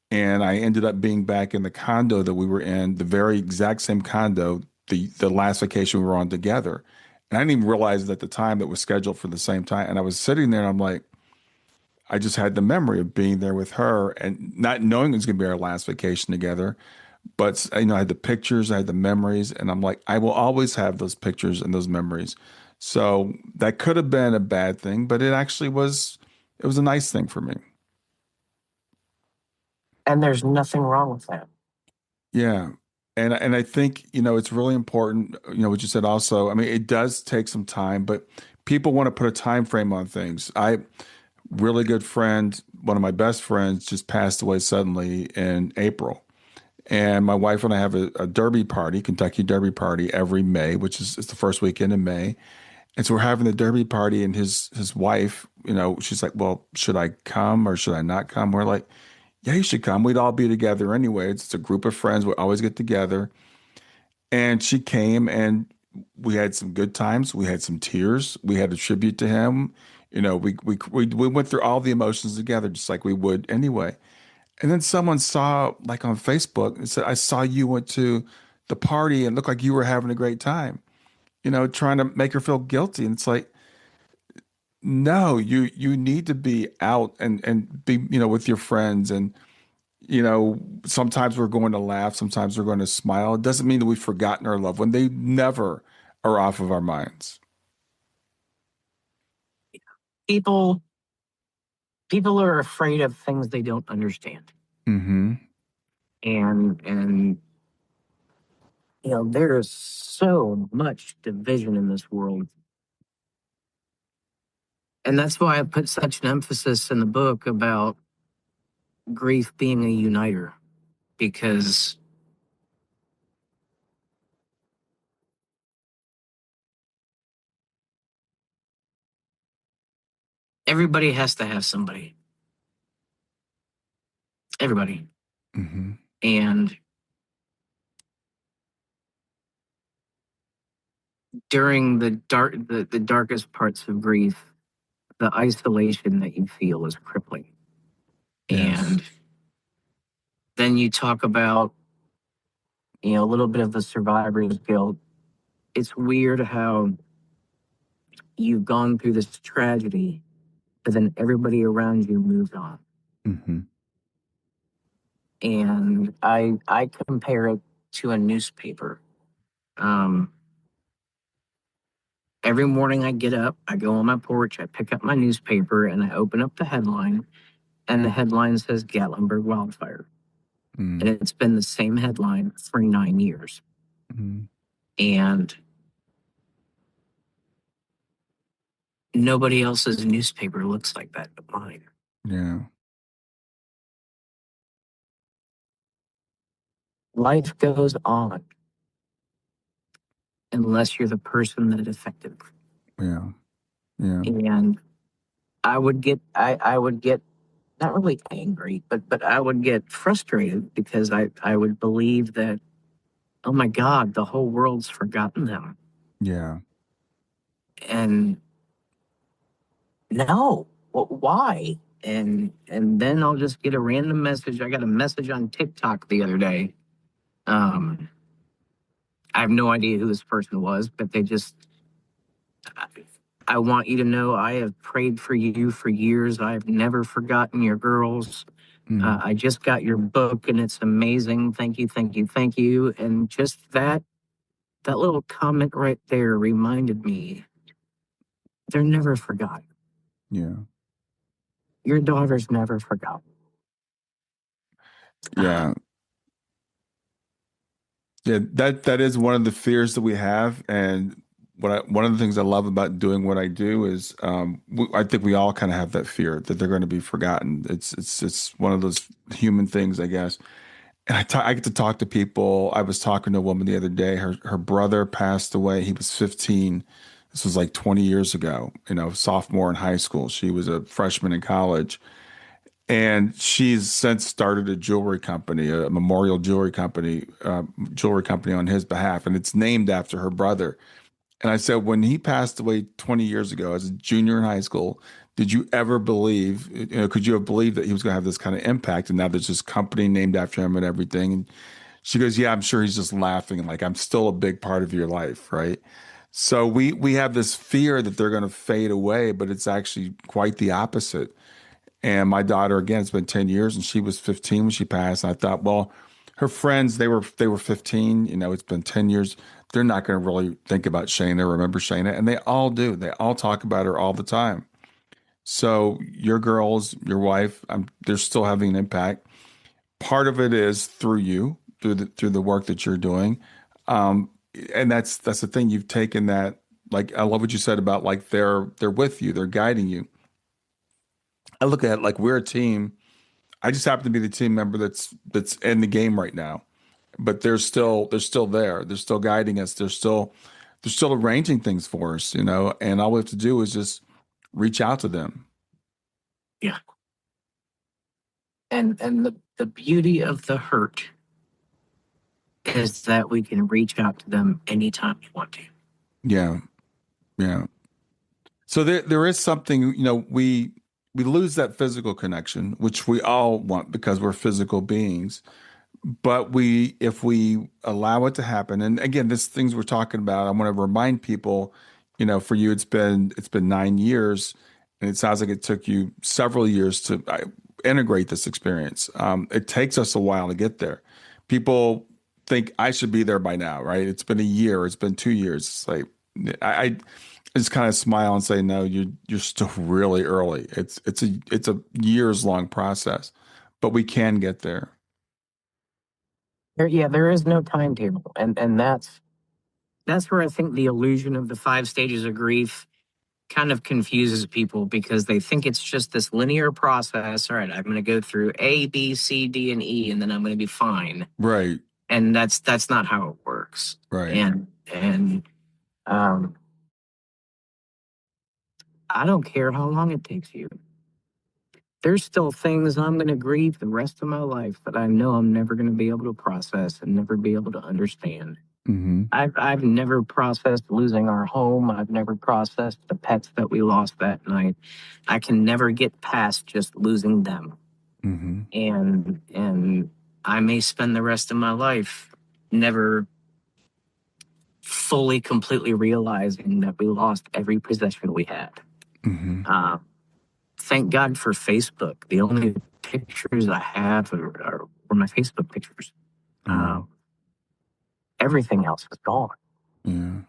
And I ended up being back in the condo that we were in, the very exact same condo, the last vacation we were on together. And I didn't even realize at the time that was scheduled for the same time. And I was sitting there and I'm like, I just had the memory of being there with her and not knowing it was going to be our last vacation together. But, I had the pictures, I had the memories, and I'm like, I will always have those pictures and those memories. So that could have been a bad thing, but it was a nice thing for me. And there's nothing wrong with that. Yeah. And I think, it's really important, what you said also. I mean, it does take some time, but people want to put a time frame on things. Really good friend, one of my best friends just passed away suddenly in April. And my wife and I have a derby party, Kentucky Derby party every May, which is it's the first weekend in May. And so we're having the derby party and his wife, she's like, well, should I come or should I not come? We're like, yeah, you should come. We'd all be together anyway. It's a group of friends. We always get together. And she came and we had some good times. We had some tears. We had a tribute to him. We went through all the emotions together, just like we would anyway. And then someone saw, like on Facebook, and said, I saw you went to the party and looked like you were having a great time, trying to make her feel guilty. And it's like, no, you need to be out and be, with your friends. And sometimes we're going to laugh, sometimes we're going to smile. It doesn't mean that we've forgotten our loved one. They never are off of our minds. People people are afraid of things they don't understand. Mm-hmm. And there is so much division in this world. And that's why I put such an emphasis in the book about grief being a uniter, because everybody has to have somebody. Everybody. Mm-hmm. And during the darkest parts of grief, the isolation that you feel is crippling. Yes. And then you talk about, a little bit of the survivor's guilt. It's weird how you've gone through this tragedy, but then everybody around you moves on. Mm-hmm. And I compare it to a newspaper. Um, every morning I get up, I go on my porch, I pick up my newspaper, and I open up the headline, and the headline says Gatlinburg wildfire. Mm-hmm. And it's been the same headline for 9 years. Mm-hmm. And nobody else's newspaper looks like that but mine. Yeah. Life goes on unless you're the person that it affected. Yeah. Yeah. And I would get not really angry, but I would get frustrated because I would believe that, oh my God, the whole world's forgotten them. Yeah. And no, why? And then I'll just get a random message. I got a message on TikTok the other day. I have no idea who this person was, but they just, I want you to know I have prayed for you for years. I've never forgotten your girls. Mm-hmm. I just got your book and it's amazing. Thank you, thank you, thank you. And just that little comment right there reminded me they're never forgotten. Yeah. Your daughter's never forgotten. Yeah. Yeah, that is one of the fears that we have, and one of the things I love about doing what I do is, I think we all kind of have that fear that they're going to be forgotten. It's one of those human things, I guess. And I get to talk to people. I was talking to a woman the other day. Her brother passed away. He was 15. This was like 20 years ago, sophomore in high school. She was a freshman in college. And she's since started a jewelry company, a memorial jewelry company on his behalf. And it's named after her brother. And I said, when he passed away 20 years ago as a junior in high school, did you ever believe, could you have believed that he was going to have this kind of impact? And now there's this company named after him and everything. And she goes, yeah, I'm sure he's just laughing. And like, I'm still a big part of your life, right? So we have this fear that they're going to fade away, but it's actually quite the opposite. And my daughter, again, it's been 10 years and she was 15 when she passed. And I thought, well, her friends, they were 15, it's been 10 years. They're not going to really think about Shayna, remember Shayna. And they all do. They all talk about her all the time. So your girls, your wife, they're still having an impact. Part of it is through you, through the work that you're doing. Um, and that's the thing. You've taken that, like I love what you said about like they're with you, they're guiding you. I look at it like we're a team. I just happen to be the team member that's in the game right now. But they're still there. They're still guiding us. They're still arranging things for us, and all we have to do is just reach out to them. Yeah. And the beauty of the hurt is that we can reach out to them anytime we want to. Yeah. Yeah. So there is something, we lose that physical connection, which we all want because we're physical beings. But if we allow it to happen, and again, this things we're talking about, I want to remind people, for you, it's been 9 years, and it sounds like it took you several years to integrate this experience. It takes us a while to get there. People think I should be there by now, right? It's been a year, it's been 2 years. It's like I just kind of smile and say, no, you're still really early. It's a years long process, but we can get there. There is no timetable, and that's where I think the illusion of the 5 stages of grief kind of confuses people because they think it's just this linear process. All right, I'm going to go through A, B, C, D, and E, and then I'm going to be fine. Right. And that's not how it works. Right. And um, I don't care how long it takes you. There's still things I'm going to grieve the rest of my life that I know I'm never going to be able to process and never be able to understand. Mm-hmm. I've never processed losing our home. I've never processed the pets that we lost that night. I can never get past just losing them. Mm-hmm. And I may spend the rest of my life never fully, completely realizing that we lost every possession we had. Mm-hmm. Thank God for Facebook. The only pictures I have are my Facebook pictures. Yeah. Everything else is gone. Yeah.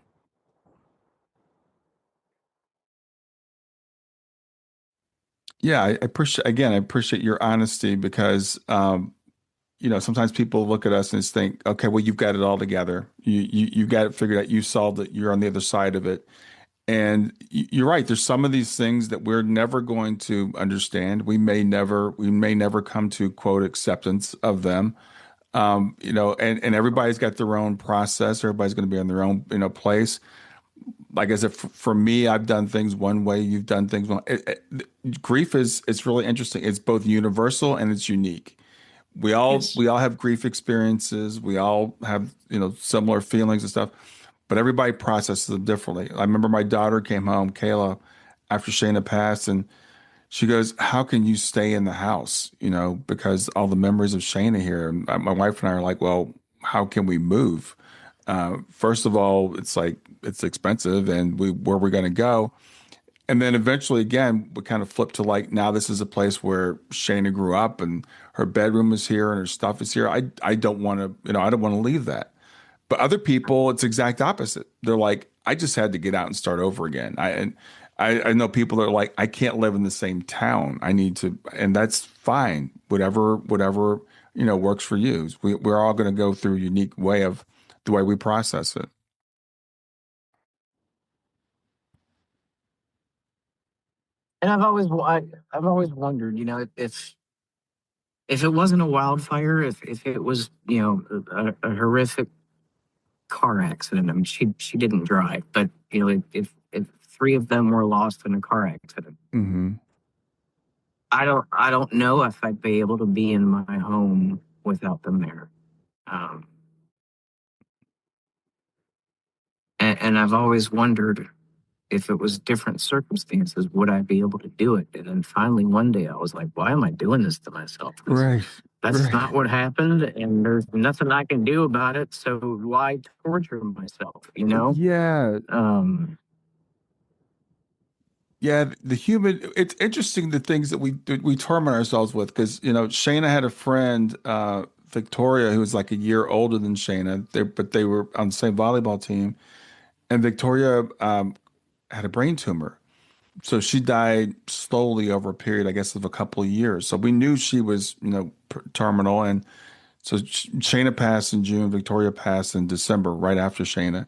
Yeah. I appreciate your honesty because, sometimes people look at us and just think, okay, well, you've got it all together. You've got it figured out. You solved it. You're on the other side of it. And you're right. There's some of these things that we're never going to understand. We may never come to quote acceptance of them. And everybody's got their own process. Everybody's going to be in their own, place. Like I said, for me, I've done things one way. You've done things one. Grief is it's really interesting. It's both universal and it's unique. We all Yes. we all have grief experiences. We all have similar feelings and stuff, but everybody processes them differently. I remember my daughter came home, Kayla, after Shayna passed, and she goes, "How can you stay in the house? Because all the memories of Shayna here." And my wife and I are like, "Well, how can we move?" First of all, it's like it's expensive, and where we're going to go. And then eventually, again, we kind of flip to like now this is a place where Shayna grew up, and her bedroom is here, and her stuff is here. I don't want to, I don't want to leave that. But other people, it's exact opposite. They're like, I just had to get out and start over again. I know people that are like, I can't live in the same town. I need to, and that's fine. Whatever works for you. We're all going to go through a unique way of the way we process it. And I've always wondered, if if it wasn't a wildfire, if it was, a horrific car accident. I mean, she didn't drive, but if three of them were lost in a car accident, Mm-hmm. I don't know if I'd be able to be in my home without them there. Um, and I've always wondered if it was different circumstances, would I be able to do it? And then finally one day I was like, why am I doing this to myself? 'Cause Right. that's Right. not what happened, and there's nothing I can do about it. So why torture myself? Yeah. Yeah, the human, it's interesting the things that we torment ourselves with because Shayna had a friend, Victoria, who was like a year older than Shayna. But they were on the same volleyball team, and Victoria had a brain tumor. So she died slowly over a period, I guess, of a couple of years. So we knew she was, terminal. And so Shayna passed in June, Victoria passed in December, right after Shayna,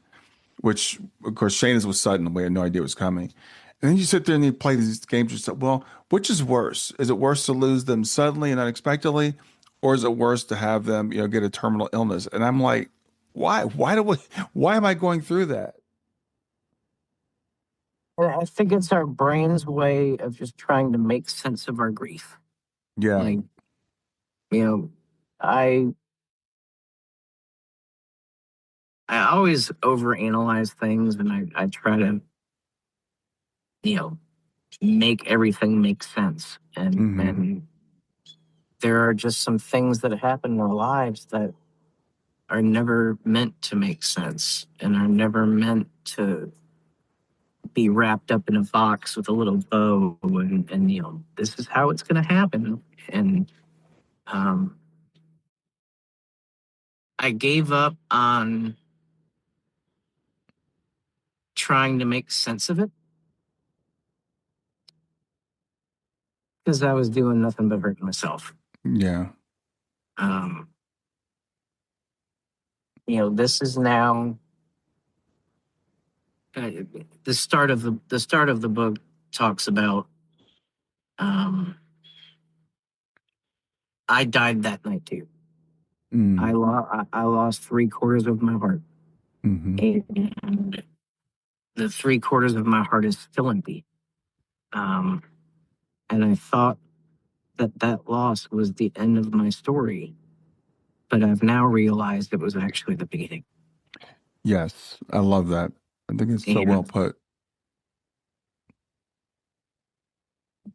which of course Shayna's was sudden. We had no idea it was coming. And then you sit there and you play these games yourself. Well, which is worse? Is it worse to lose them suddenly and unexpectedly, or is it worse to have them, get a terminal illness? And I'm like, why? Why am I going through that? I think it's our brain's way of just trying to make sense of our grief. Yeah. Like, you know, I I always overanalyze things, and I try to, you know, make everything make sense. And Mm-hmm. and there are just some things that happen in our lives that are never meant to make sense and are never meant to be wrapped up in a box with a little bow, and this is how it's going to happen. And um, I gave up on trying to make sense of it because I was doing nothing but hurting myself. Yeah. um, this is now uh, the start of the book talks about um, I died that night too. Mm. I lost three-quarters of my heart, Mm-hmm. and the three-quarters of my heart is still empty. Um, and I thought that loss was the end of my story, but I've now realized it was actually the beginning. Yes, I love that. I think it's so well And put.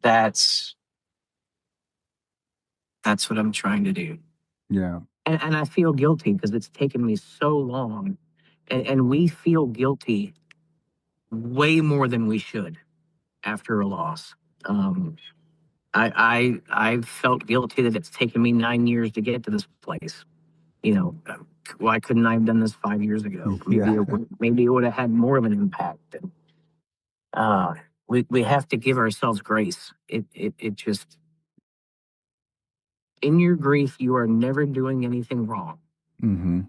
that's that's what I'm trying to do. Yeah. And I feel guilty because it's taken me so long. And we feel guilty way more than we should after a loss. Um, I felt guilty that it's taken me 9 years to get to this place. Why couldn't I have done this 5 years ago? Yeah. Maybe it would have had more of an impact. And, we have to give ourselves grace. It just, in your grief, you are never doing anything wrong. Mm-hmm.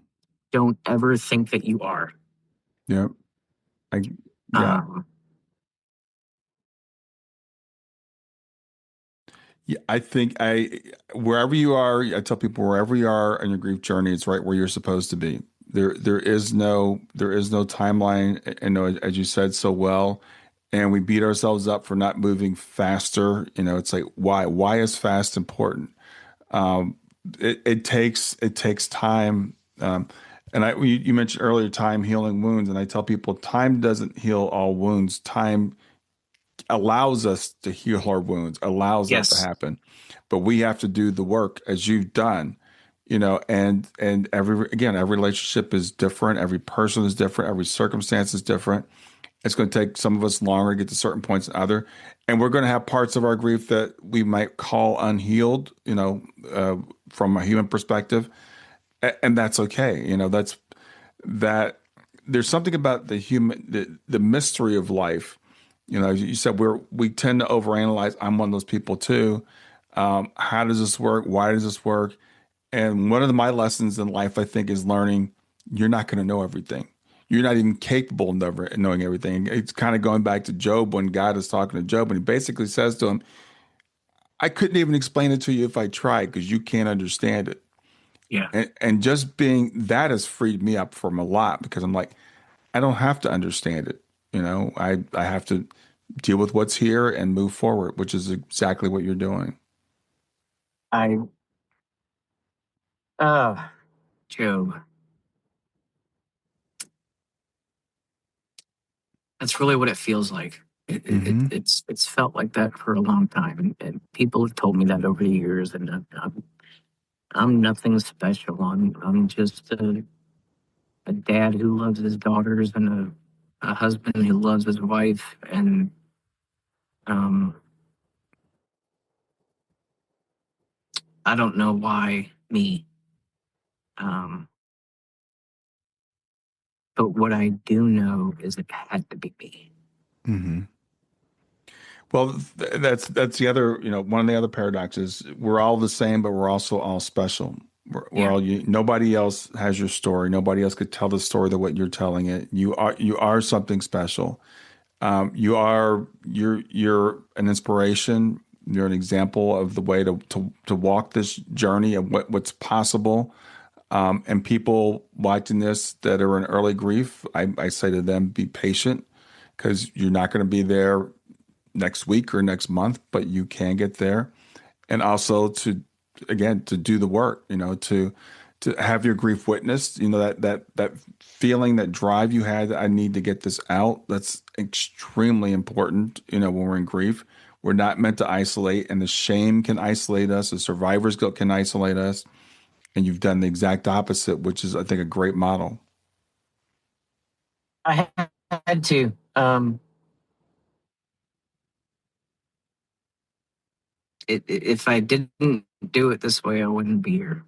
Don't ever think that you are. Yep. I yeah. Um, Yeah, I think wherever you are, I tell people wherever you are on your grief journey, it's right where you're supposed to be. There is no timeline, and no, as you said so well, and we beat ourselves up for not moving faster. It's like why is fast important? Um, it takes time. And you mentioned earlier time healing wounds, and I tell people time doesn't heal all wounds. Time allows us to heal our wounds, allows that to yes, happen. But we have to do the work as you've done, and every relationship is different, every person is different, every circumstance is different. It's going to take some of us longer to get to certain points than other. And we're going to have parts of our grief that we might call unhealed, from a human perspective. And that's okay. That there's something about the mystery of life. You said we tend to overanalyze. I'm one of those people too. How does this work? Why does this work? And one of my lessons in life, I think, is learning you're not going to know everything. You're not even capable of never knowing everything. It's kind of going back to Job when God is talking to Job, and he basically says to him, I couldn't even explain it to you if I tried because you can't understand it. Yeah. And just being that has freed me up from a lot because I'm like, I don't have to understand it. I have to deal with what's here and move forward, which is exactly what you're doing. I, uh, Job, that's really what it feels like. Mm-hmm. It's felt like that for a long time, and people have told me that over the years. And I'm nothing special. I'm just a dad who loves his daughters and a husband who loves his wife, and um, I don't know why me. Um, but what I do know is it had to be me. Mm-hmm. Well, that's the other, one of the other paradoxes. We're all the same, but we're also all special. We're Yeah. all nobody else has your story. Nobody else could tell the story the way you're telling it. You are something special. You're an inspiration. You're an example of the way to walk this journey of what's possible. And people watching this that are in early grief, I say to them, be patient because you're not going to be there next week or next month, but you can get there. And also to do the work, to have your grief witnessed, that feeling, that drive you had, I need to get this out. That's extremely important, when we're in grief. We're not meant to isolate, and the shame can isolate us, the survivor's guilt can isolate us. And you've done the exact opposite, which is, I think, a great model. I had to. If I didn't do it this way, I wouldn't be here.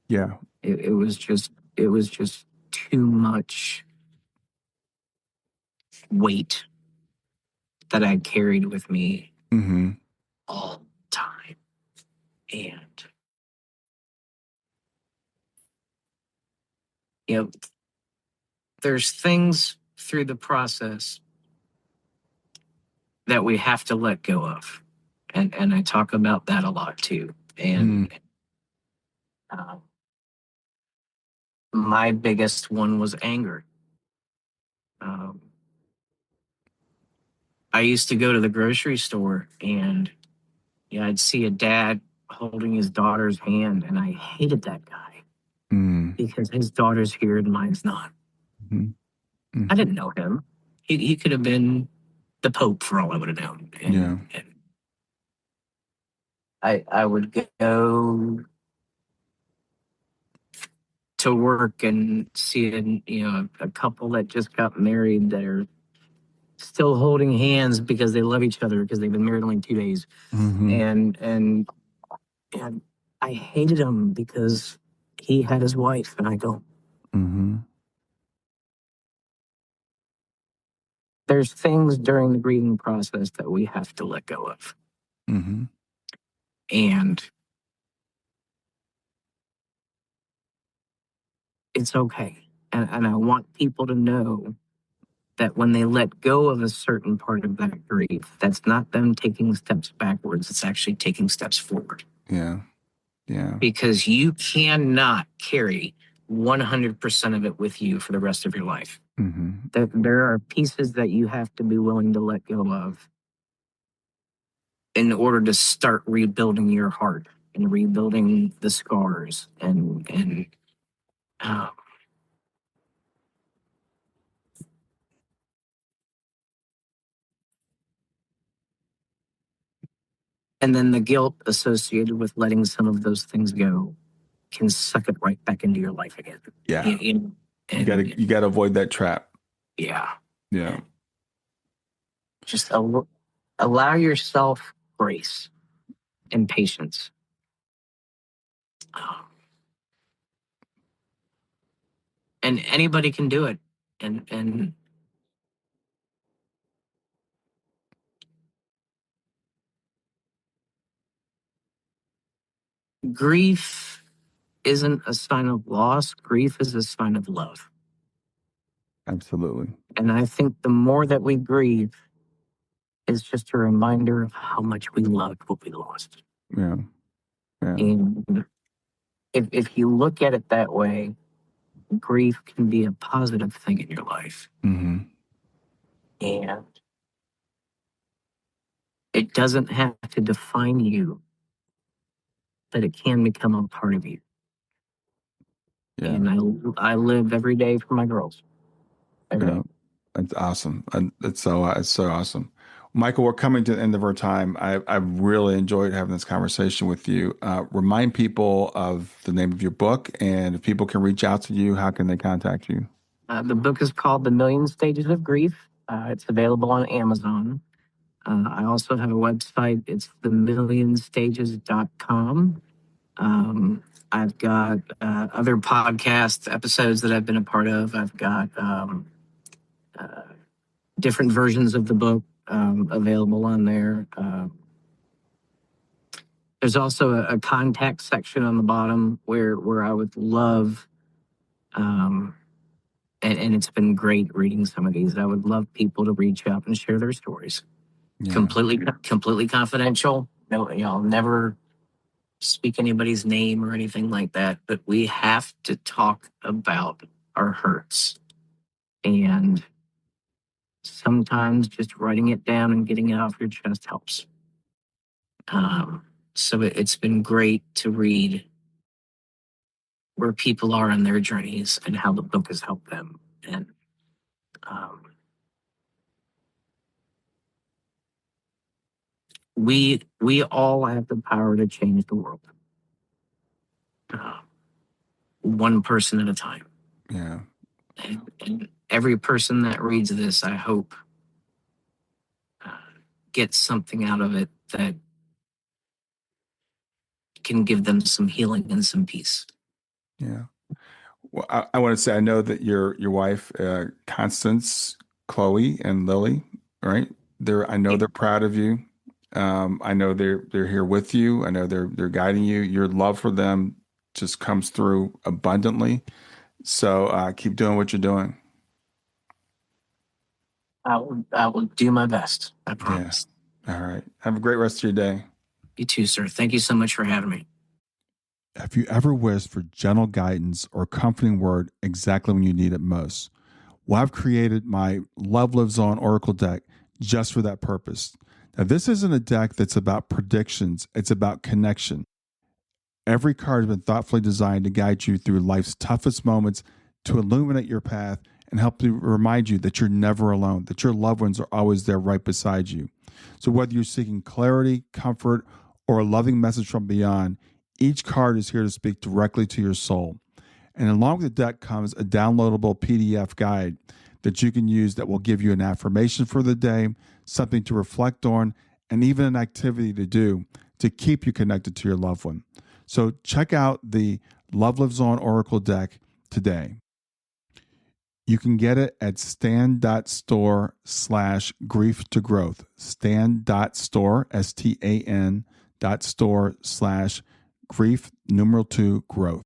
Yeah. It was just too much weight that I carried with me Mm-hmm. all the time. And there's things through the process that we have to let go of. And I talk about that a lot too. Mm. And uh, my biggest one was anger. Um, I used to go to the grocery store and I'd see a dad holding his daughter's hand, and I hated that guy Mm. because his daughter's here and mine's not. Mm. I Mm. didn't know him. He could have been the Pope for all I would have known. Yeah. And I would go to work and see a couple that just got married that are still holding hands because they love each other because they've been married only 2 days. Mm-hmm. And I hated him because he had his wife and I don't. Mm-hmm. There's things during the grieving process that we have to let go of. Mm-hmm. And it's okay. And I want people to know that when they let go of a certain part of that grief, that's not them taking steps backwards, it's actually taking steps forward. Yeah. Yeah. Because you cannot carry 100% of it with you for the rest of your life. Mm-hmm. There are pieces that you have to be willing to let go of in order to start rebuilding your heart and rebuilding the scars uh, and then the guilt associated with letting some of those things go can suck it right back into your life again. Yeah. And You gotta avoid that trap. yeah, Yeah. just allow yourself grace and patience. And anybody can do it. And grief isn't a sign of loss. Grief is a sign of love. Absolutely. And I think the more that we grieve, is just a reminder of how much we loved what we lost. Yeah. Yeah. And if you look at it that way, grief can be a positive thing in your life. Mm-hmm. And it doesn't have to define you, but it can become a part of you. Yeah. And I live every day for my girls. Every day. That's awesome. And it's so awesome. Michael, we're coming to the end of our time. I've really enjoyed having this conversation with you. Remind people of the name of your book, and if people can reach out to you, how can they contact you? The book is called The Million Stages of Grief. It's available on Amazon. I also have a website. It's themillionstages.com. I've got other podcast episodes that I've been a part of. I've got different versions of the book available on there. There's also a contact section on the bottom where I would love, and it's been great reading some of these. I would love people to reach out and share their stories. Yeah. Completely confidential. No, I'll never speak anybody's name or anything like that. But we have to talk about our hurts, and sometimes just writing it down and getting it off your chest helps. So it's been great to read where people are in their journeys and how the book has helped them. And we all have the power to change the world, one person at a time. Yeah. And every person that reads this, I hope, gets something out of it that can give them some healing and some peace. Yeah. Well, I want to say, I know that your wife, Constance, Chloe, and Lily, right? I know they're proud of you. I know they're here with you. I know they're guiding you. Your love for them just comes through abundantly. So keep doing what you're doing. I will do my best. I promise. Yeah. All right. Have a great rest of your day. You too, sir. Thank you so much for having me. Have you ever wished for gentle guidance or comforting word exactly when you need it most? Well, I've created my Love Lives On Oracle deck just for that purpose. Now, this isn't a deck that's about predictions. It's about connection. Every card has been thoughtfully designed to guide you through life's toughest moments, to illuminate your path and help to remind you that you're never alone, that your loved ones are always there right beside you. So whether you're seeking clarity, comfort, or a loving message from beyond, each card is here to speak directly to your soul. And along with the deck comes a downloadable PDF guide that you can use that will give you an affirmation for the day, something to reflect on, and even an activity to do to keep you connected to your loved one. So check out the Love Lives On Oracle deck today. You can get it at stan.store/grief to growth. Stan.store, STAN.store/grief, numeral 2, growth.